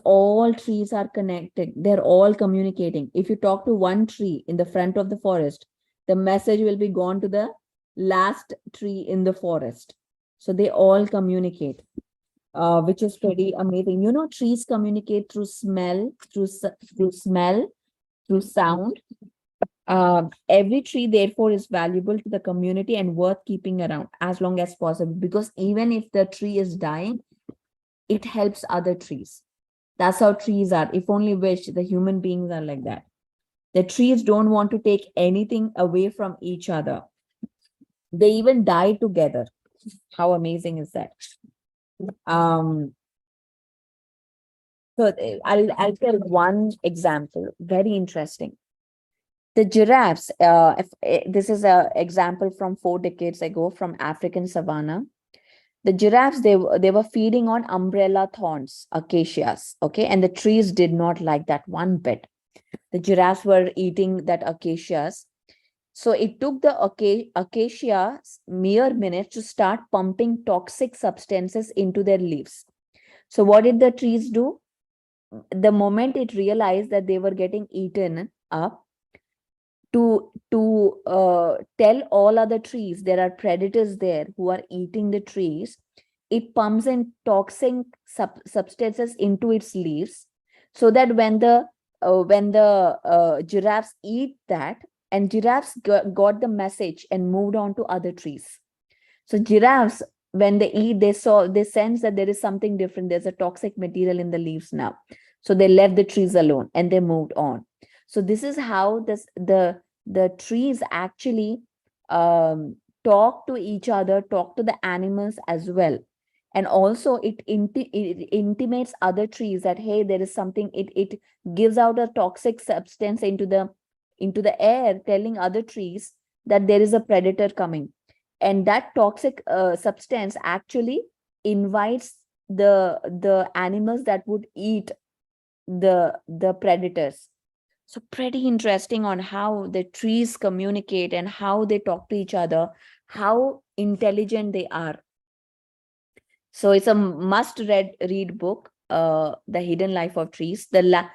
all trees are connected. They're all communicating. If you talk to one tree in the front of the forest, the message will be gone to the last tree in the forest. So they all communicate, which is pretty amazing. Trees communicate through smell, through sound. Every tree, therefore, is valuable to the community and worth keeping around as long as possible, because even if the tree is dying, it helps other trees. That's how trees are. If only wish the human beings are like that. The trees don't want to take anything away from each other. They even die together. How amazing is that? So I'll tell one example, very interesting. The giraffes, this is an example from 4 decades ago from African savanna. The giraffes, they were feeding on umbrella thorns, acacias, okay? And the trees did not like that one bit. The giraffes were eating that acacias. So it took the acacias mere minutes to start pumping toxic substances into their leaves. So what did the trees do? The moment it realized that they were getting eaten up, to tell all other trees there are predators there who are eating the trees, it pumps in toxic substances into its leaves, so that when the giraffes eat that, and giraffes got the message and moved on to other trees. So giraffes, when they eat, they sense that there is something different. There's a toxic material in the leaves now. So they left the trees alone and they moved on. So this is how the trees actually talk to each other, talk to the animals as well. And also it intimates other trees that, hey, there is something, it gives out a toxic substance into the air, telling other trees that there is a predator coming. And that toxic substance actually invites the animals that would eat the predators. So pretty interesting on how the trees communicate and how they talk to each other, how intelligent they are. So it's a read book, The Hidden Life of Trees. The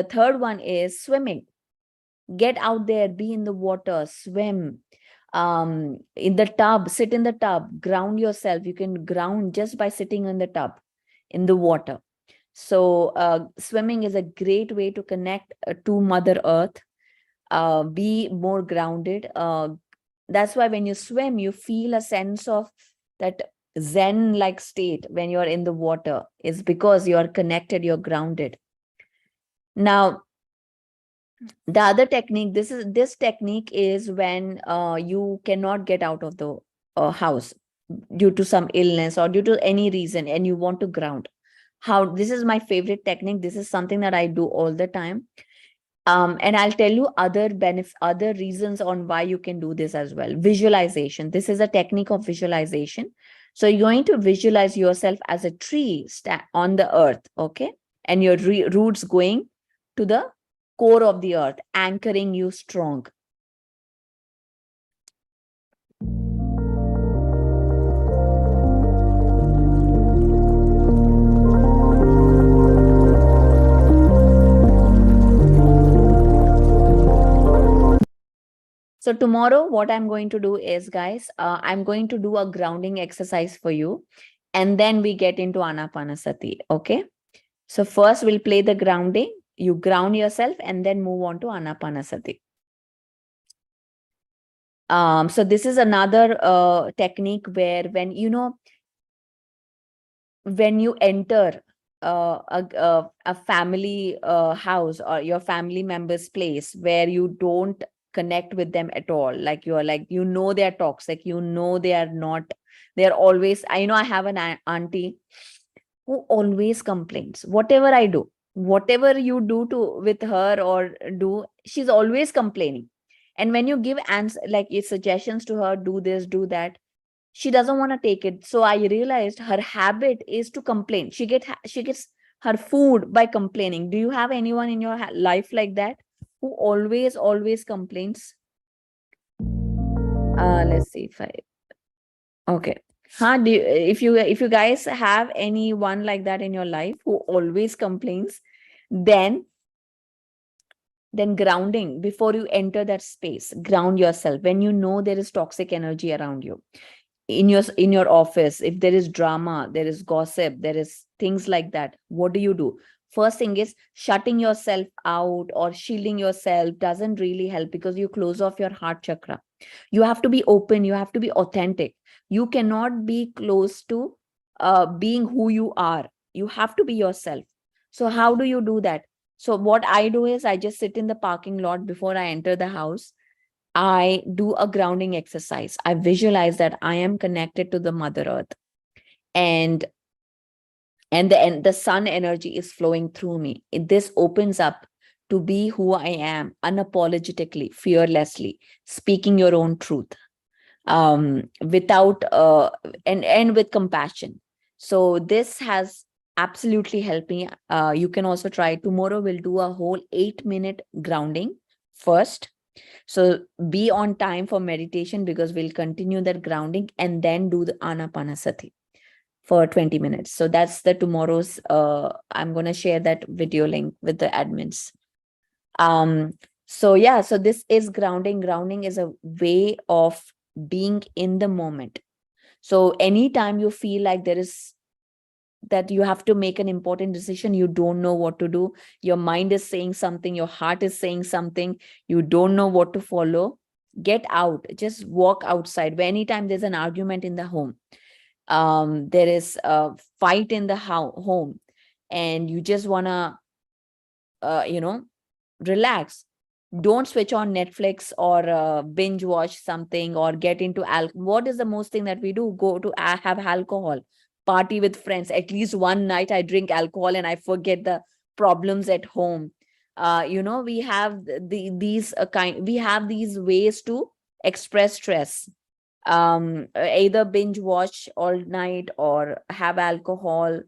third one is swimming. Get out there, be in the water, swim. In the tub, sit in the tub, ground yourself. You can ground just by sitting in the tub, in the water. So swimming is a great way to connect to Mother Earth, be more grounded. That's why when you swim, you feel a sense of that Zen-like state when you're in the water, is because you're connected, you're grounded. Now, the other technique, this technique is when you cannot get out of the house due to some illness or due to any reason, and you want to ground. This is my favorite technique. This is something that I do all the time. And I'll tell you other reasons on why you can do this as well. Visualization. This is a technique of visualization. So you're going to visualize yourself as a tree on the earth, okay? And your roots going to the core of the earth, anchoring you strong. So tomorrow, what I'm going to do is, guys, I'm going to do a grounding exercise for you. And then we get into Anapanasati, okay? So first we'll play the grounding. You ground yourself and then move on to Anapanasati. So this is another technique where when you enter a family house or your family member's place where you don't connect with them at all, like you're like, they're toxic, they are not, they're always, I have an auntie who always complains. Whatever I do, whatever you do with her or do, she's always complaining. And when you give suggestions to her, do this, do that, she doesn't want to take it. So I realized her habit is to complain. She gets her food by complaining. Do you have anyone in your life like that who always complains? Let's see if I okay. If you guys have anyone like that in your life who always complains, then grounding, before you enter that space, ground yourself. When there is toxic energy around you, in your office, if there is drama, there is gossip, there is things like that, what do? First thing is shutting yourself out or shielding yourself doesn't really help, because you close off your heart chakra. You have to be open, you have to be authentic. You cannot be close to being who you are. You have to be yourself. So how do you do that? So what I do is I just sit in the parking lot before I enter the house. I do a grounding exercise. I visualize that I am connected to the Mother Earth, and the sun energy is flowing through me. This opens up to be who I am unapologetically, fearlessly, speaking your own truth, without and with compassion. So this has absolutely helped me. You can also try. Tomorrow we'll do a whole 8-minute grounding first. So be on time for meditation, because we'll continue that grounding and then do the Anapanasati for 20 minutes. So that's the tomorrow's, I'm going to share that video link with the admins. So yeah, so this is grounding. Grounding is a way of being in the moment. So anytime you feel like that you have to make an important decision, you don't know what to do, your mind is saying something, your heart is saying something, you don't know what to follow, get out, just walk outside. Anytime there's an argument in the home, there is a fight in the home, and you just want to relax, don't switch on Netflix or binge watch something or get into alcohol. What is the most thing that we do? Go to have alcohol, party with friends. At least one night I drink alcohol and I forget the problems at home. We have we have these ways to express stress. Either binge watch all night or have alcohol,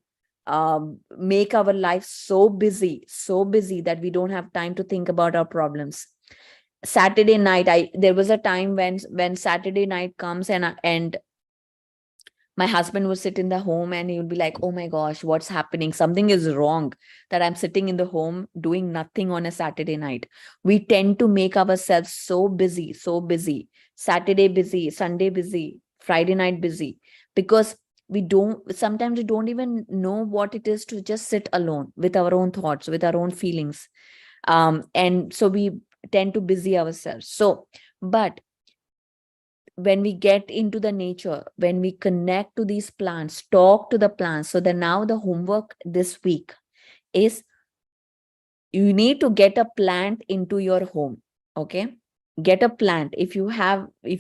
make our life so busy that we don't have time to think about our problems. Saturday night, there was a time when Saturday night comes, and my husband would sit in the home and he would be like, oh my gosh, what's happening? Something is wrong that I'm sitting in the home doing nothing on a Saturday night. We tend to make ourselves so busy, Saturday busy, Sunday busy, Friday night busy, because sometimes we don't even know what it is to just sit alone with our own thoughts, with our own feelings. And so we tend to busy ourselves. But when we get into the nature, when we connect to these plants, talk to the plants. So that now the homework this week is, you need to get a plant into your home. Okay. Get a plant. If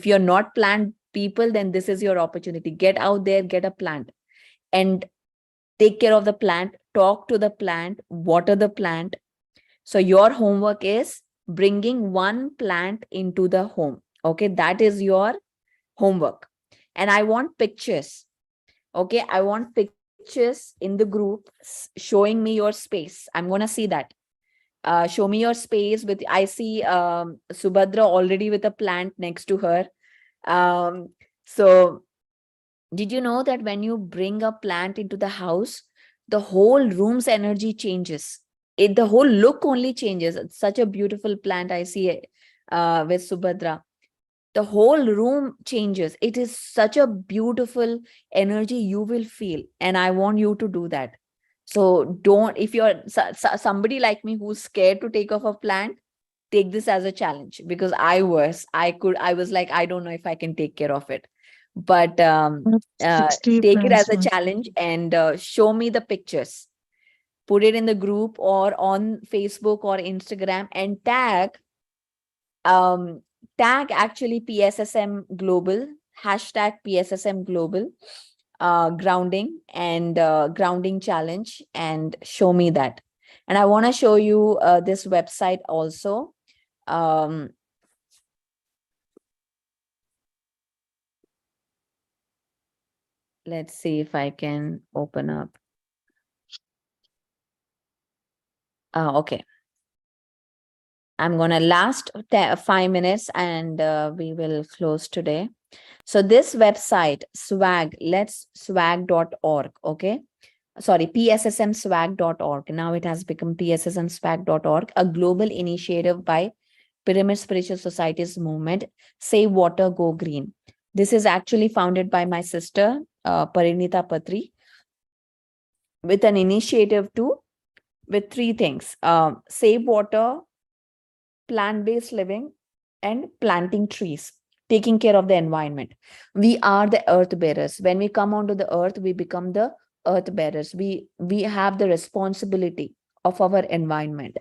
you're not plant people, then this is your opportunity. Get out there, get a plant and take care of the plant, talk to the plant, water the plant. So your homework is bringing one plant into the home. Okay. That is your homework. And I want pictures. Okay. I want pictures in the group showing me your space. I'm going to see that. Show me your space. I see Subhadra already with a plant next to her. So did you know that when you bring a plant into the house, the whole room's energy changes? The whole look only changes. It's such a beautiful plant I see with Subhadra. The whole room changes. It is such a beautiful energy you will feel. And I want you to do that. So if you're somebody like me who's scared to take off a plant, take this as a challenge, because I was like, I don't know if I can take care of it. But take it as a challenge and show me the pictures. Put it in the group or on Facebook or Instagram and tag actually PSSM Global, hashtag PSSM Global, grounding and grounding challenge, and show me that. And I want to show you this website also. Let's see if I can open up. Okay. I'm going to last 5 minutes and we will close today. So this website, swag.org, okay? Sorry, pssmswag.org. Now it has become pssmswag.org, a global initiative by Pyramid Spiritual Society's movement, Save Water, Go Green. This is actually founded by my sister, Parinita Patri, with an initiative with 3 things, save water, plant-based living, and planting trees, taking care of the environment. We are the earth bearers. When we come onto the earth, we become the earth bearers. We have the responsibility of our environment.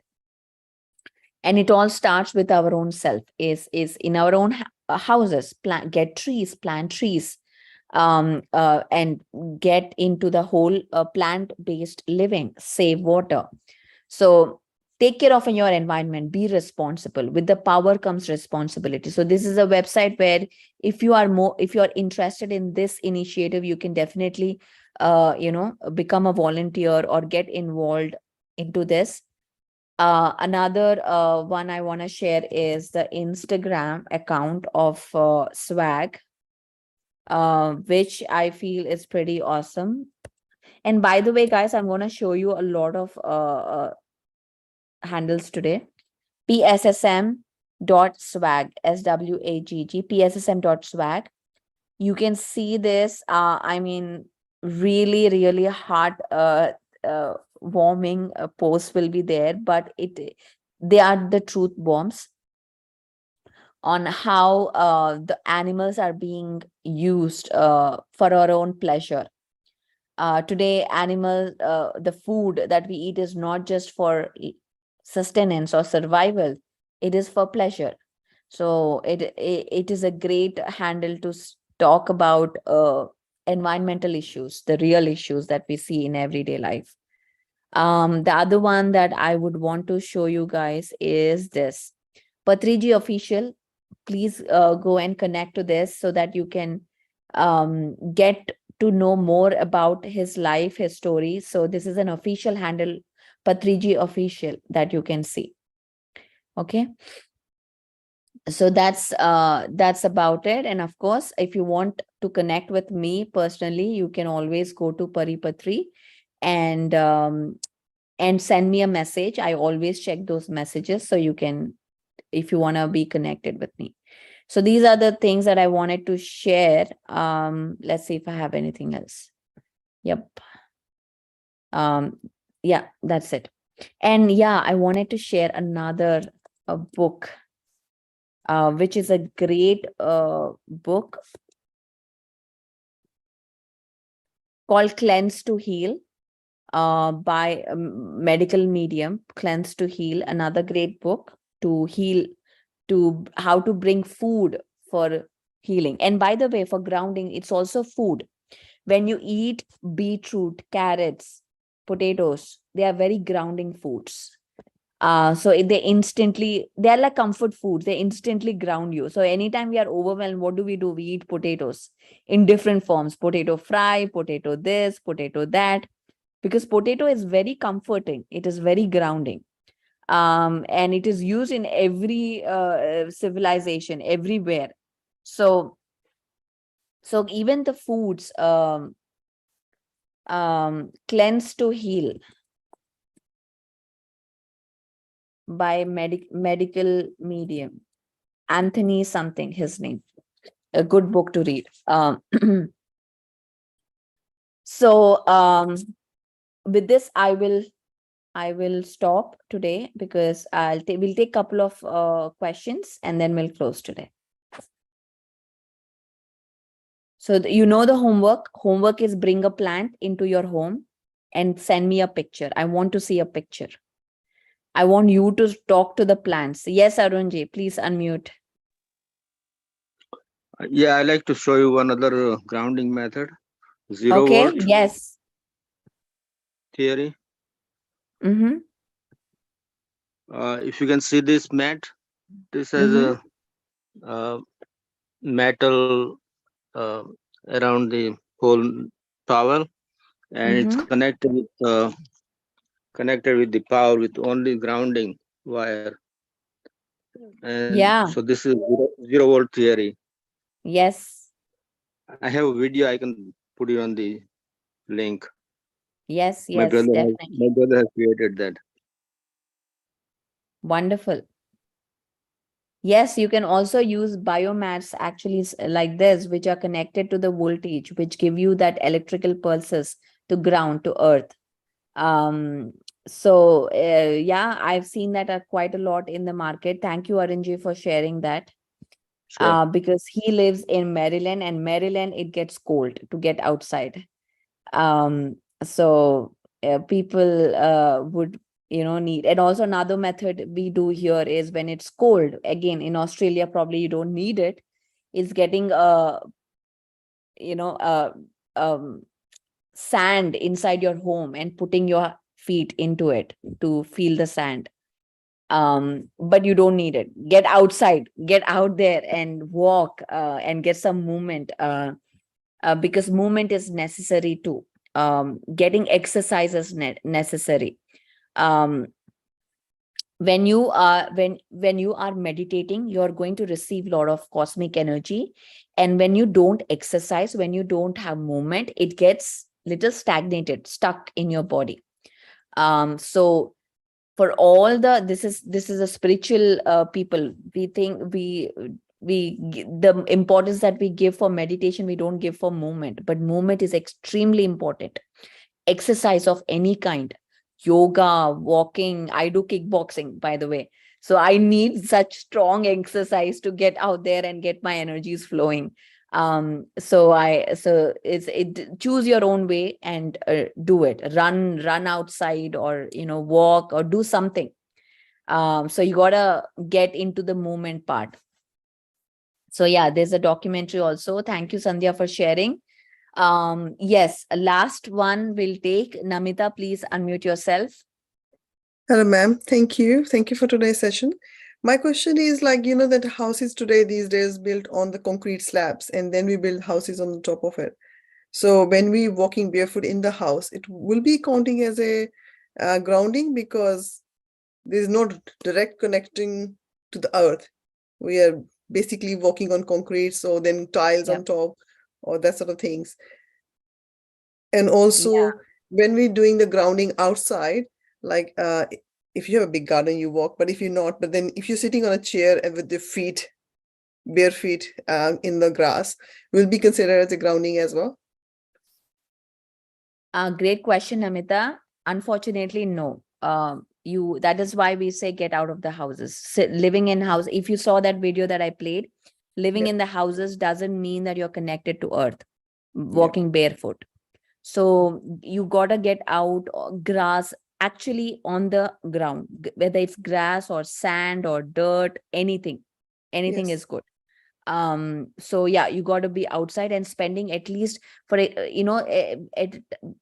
And it all starts with our own self, is in our own houses. Get trees, plant trees, and get into the whole plant-based living, save water. So take care of your environment, be responsible. With the power comes responsibility. So this is a website where if you are interested in this initiative, you can definitely become a volunteer or get involved into this. Another one I want to share is the Instagram account of Swag, which I feel is pretty awesome. And by the way, guys, I'm going to show you a lot of handles today. pssm.swag, swagg, pssm.swag. You can see this. I mean, really, really heart warming posts will be there, but they are the truth bombs on how the animals are being used for our own pleasure. Today, the food that we eat is not just for sustenance or survival, it is for pleasure. So it is a great handle to talk about environmental issues, the real issues that we see in everyday life. The other one that I would want to show you guys is this Patriji official. Please go and connect to this so that you can get to know more about his life, his story. So this is an official handle, Patriji official, that you can see. Okay. So that's about it. And of course, if you want to connect with me personally, you can always go to Pari Patri and send me a message. I always check those messages, so you can, if you want to be connected with me. So these are the things that I wanted to share. Let's see if I have anything else. Yep. Yeah, that's it. And yeah, I wanted to share another book, which is a great book called Cleanse to Heal, by Medical Medium. Cleanse to Heal, another great book to heal, to how to bring food for healing. And by the way, for grounding, it's also food. When you eat beetroot, carrots, potatoes, they are very grounding foods. So they're like comfort foods. They instantly ground you. So anytime we are overwhelmed, what do? We eat potatoes in different forms: potato fry, potato this, potato that, because potato is very comforting. It is very grounding. And it is used in every civilization, everywhere. So even the foods, Cleanse to Heal by Medical Medium, Anthony something, his name. A good book to read. So with this, I will stop today, because we'll take a couple of questions and then we'll close today. So you know the homework. Homework is bring a plant into your home and send me a picture. I want to see a picture. I want you to talk to the plants. Yes, Arunji, please unmute.
Yeah, I like to show you one other grounding method, zero
Okay,
volt
yes.
theory.
Mm-hmm.
If you can see this mat, this has a metal around the whole towel, and it's connected with the power with only grounding wire. And
Yeah.
so this is zero volt theory.
Yes.
I have a video. I can put it on the link.
Yes,
My
yes,
brother
definitely.
has created that.
Wonderful. Yes, you can also use biomats actually like this, which are connected to the voltage, which give you that electrical pulses to ground, to earth. So yeah, I've seen that quite a lot in the market. Thank you, Arunji, for sharing that.
Sure.
Because he lives in Maryland, and Maryland, it gets cold to get outside. So people would need. And also another method we do here is when it's cold. Again, in Australia, probably you don't need it. Is getting sand inside your home and putting your feet into it to feel the sand. But you don't need it. Get outside, get out there and walk and get some movement, because movement is necessary too. Getting exercise is necessary. um, when you are when you are meditating, you're going to receive a lot of cosmic energy, and when you don't exercise, when you don't have movement, it gets little stagnated, stuck in your body. So for all the this is a spiritual people, we think the importance that we give for meditation, we don't give for movement, but movement is extremely important. Exercise of any kind, yoga, walking. I do kickboxing, by the way. So I need such strong exercise to get out there and get my energies flowing. So choose your own way and do it. Run outside, or walk, or do something. So you gotta get into the movement part. So yeah, there's a documentary also. Thank you, Sandhya, for sharing. Yes, last one will take Namita. Please unmute yourself.
Hello, ma'am. Thank you. Thank you for today's session. My question is like, that houses today, these days, built on the concrete slabs, and then we build houses on the top of it. So when we walking barefoot in the house, it will be counting as a grounding because there is no direct connecting to the earth. We are basically walking on concrete, so then tiles on top or that sort of things. And also when we're doing the grounding outside, like if you have a big garden, you walk, but if you're not, but then if you're sitting on a chair and with your feet, bare feet in the grass, will be considered as a grounding as well?
Great question, Namita. Unfortunately, no. That is why we say get out of the houses. Living in house. If you saw that video that I played, living in the houses doesn't mean that you're connected to earth, walking barefoot. So you gotta get out. Grass, actually on the ground, whether it's grass or sand or dirt, anything is good. So yeah, you got to be outside and spending at least for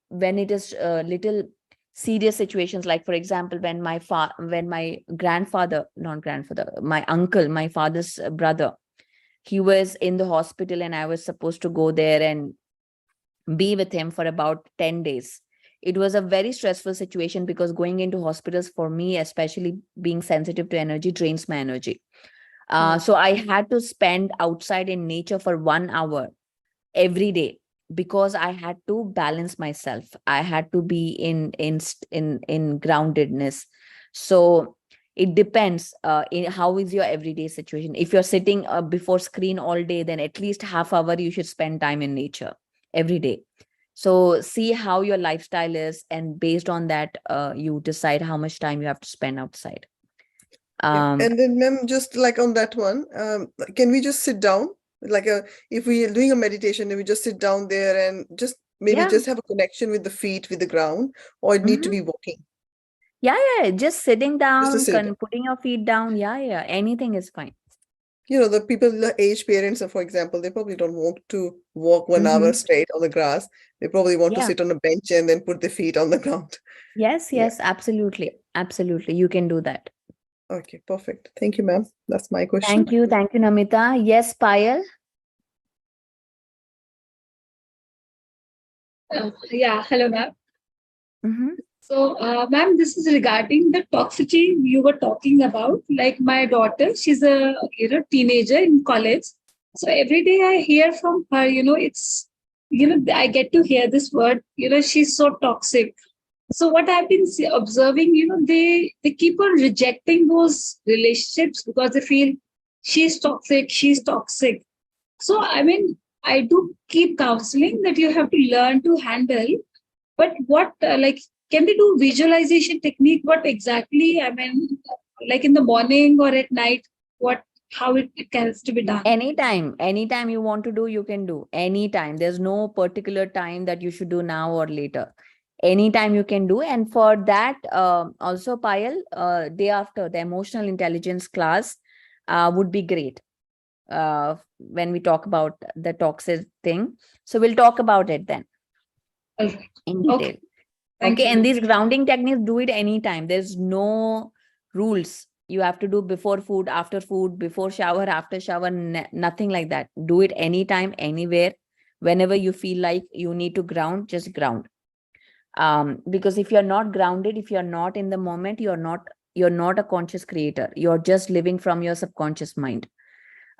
when it is little serious situations, like for example when my grandfather, not grandfather, my uncle, my father's brother, he was in the hospital and I was supposed to go there and be with him for about 10 days. It was a very stressful situation because going into hospitals, for me especially, being sensitive to energy, drains my energy. So I had to spend outside in nature for 1 hour every day because I had to balance myself. I had to be in groundedness. So it depends in how is your everyday situation. If you're sitting before screen all day, then at least half hour you should spend time in nature every day. So see how your lifestyle is, and based on that, you decide how much time you have to spend outside.
And then, ma'am, just like on that one, can we just sit down? Like if we are doing a meditation, then we just sit down there and just maybe just have a connection with the feet, with the ground, or it need to be walking?
Yeah, just sitting down,
Just to sit.
putting your feet down. Yeah, anything is fine.
The people, the age parents, for example, they probably don't want to walk 1 hour straight on the grass. They probably want to sit on a bench and then put their feet on the ground.
Yes, absolutely. You can do that.
Okay, perfect. Thank you, ma'am. That's my question.
Thank you, Namita. Yes, Payal.
Yeah, hello, ma'am. So, ma'am, this is regarding the toxicity you were talking about. Like my daughter, she's a teenager in college. So every day I hear from her, it's I get to hear this word. She's so toxic. So what I've been observing, they keep on rejecting those relationships because they feel she's toxic. So I mean, I do keep counseling that you have to learn to handle. But what can they do visualization technique? What exactly? I mean, like in the morning or at night? How it has to be done?
Anytime you want to do, you can do anytime. There's no particular time that you should do now or later. Anytime you can do. And for that, also Payal, day after the emotional intelligence class would be great when we talk about the toxic thing. So we'll talk about it then
All right.
in detail.
Okay. Thank
Okay,
you.
and these grounding techniques, do it anytime. There's no rules. You have to do before food, after food, before shower, after shower, nothing like that. Do it anytime, anywhere, whenever you feel like you need to ground, just ground. Because if you're not grounded, if you're not in the moment, you're not a conscious creator. You're just living from your subconscious mind.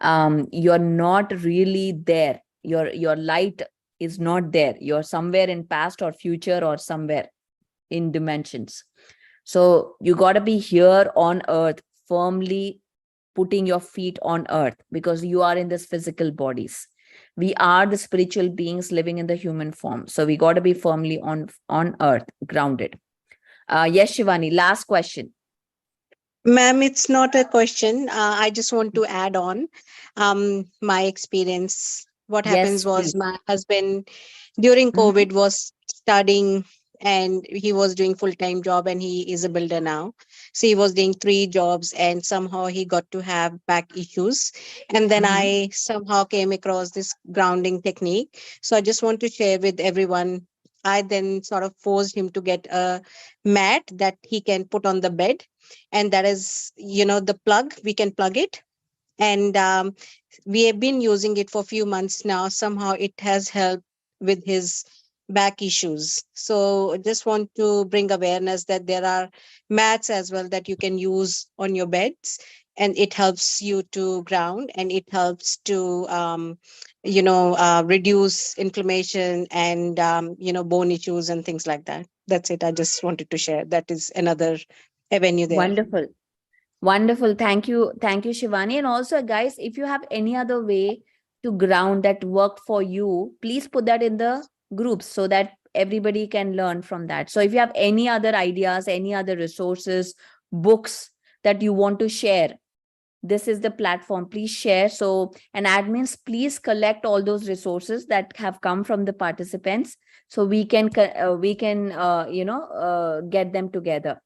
You're not really there. Your light is not there. You're somewhere in past or future or somewhere in dimensions. So you got to be here on earth, firmly putting your feet on earth, because you are in this physical bodies. We are the spiritual beings living in the human form. So we got to be firmly on earth, grounded. Yes, Shivani, last question.
Ma'am, it's not a question. I just want to add on my experience. What happens
Yes,
was
please.
my husband during
Mhm.
COVID was studying, and he was doing full-time job, and he is a builder now. So he was doing 3 jobs, and somehow he got to have back issues. And then
Mhm.
I somehow came across this grounding technique. So I just want to share with everyone. I then sort of forced him to get a mat that he can put on the bed, and that is, the plug. We can plug it, and we have been using it for a few months now. Somehow it has helped with his back issues. So just want to bring awareness that there are mats as well that you can use on your beds, and it helps you to ground, and it helps to reduce inflammation and bone issues and things like that. That's it. I just wanted to share. That is another avenue there.
Wonderful. Wonderful. Thank you. Thank you, Shivani. And also, guys, if you have any other way to ground that worked for you, please put that in the groups so that everybody can learn from that. So if you have any other ideas, any other resources, books that you want to share, this is the platform. Please share. So, and admins, please collect all those resources that have come from the participants, so we can get them together.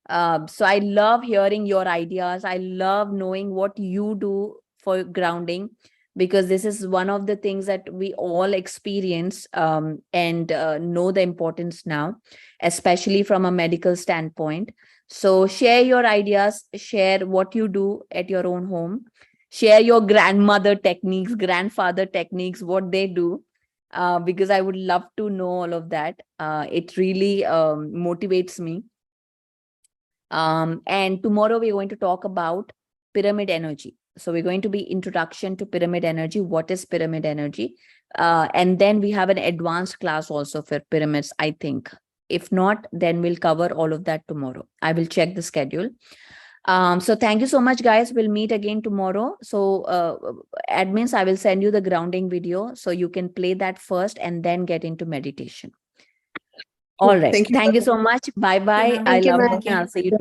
So I love hearing your ideas. I love knowing what you do for grounding, because this is one of the things that we all experience and know the importance now, especially from a medical standpoint. So share your ideas, share what you do at your own home, share your grandmother techniques, grandfather techniques, what they do. Because I would love to know all of that. It really motivates me. And tomorrow we're going to talk about pyramid energy. So we're going to be introduction to pyramid energy. What is pyramid energy? And then we have an advanced class also for pyramids, I think. If not, then we'll cover all of that tomorrow. I will check the schedule. So thank you so much, guys. We'll meet again tomorrow. So admins, I will send you the grounding video so you can play that first and then get into meditation. All right.
Thank you.
Thank you so much. Bye-bye.
ma'am.
I
Thank you,
love
ma'am.
it. I'll see you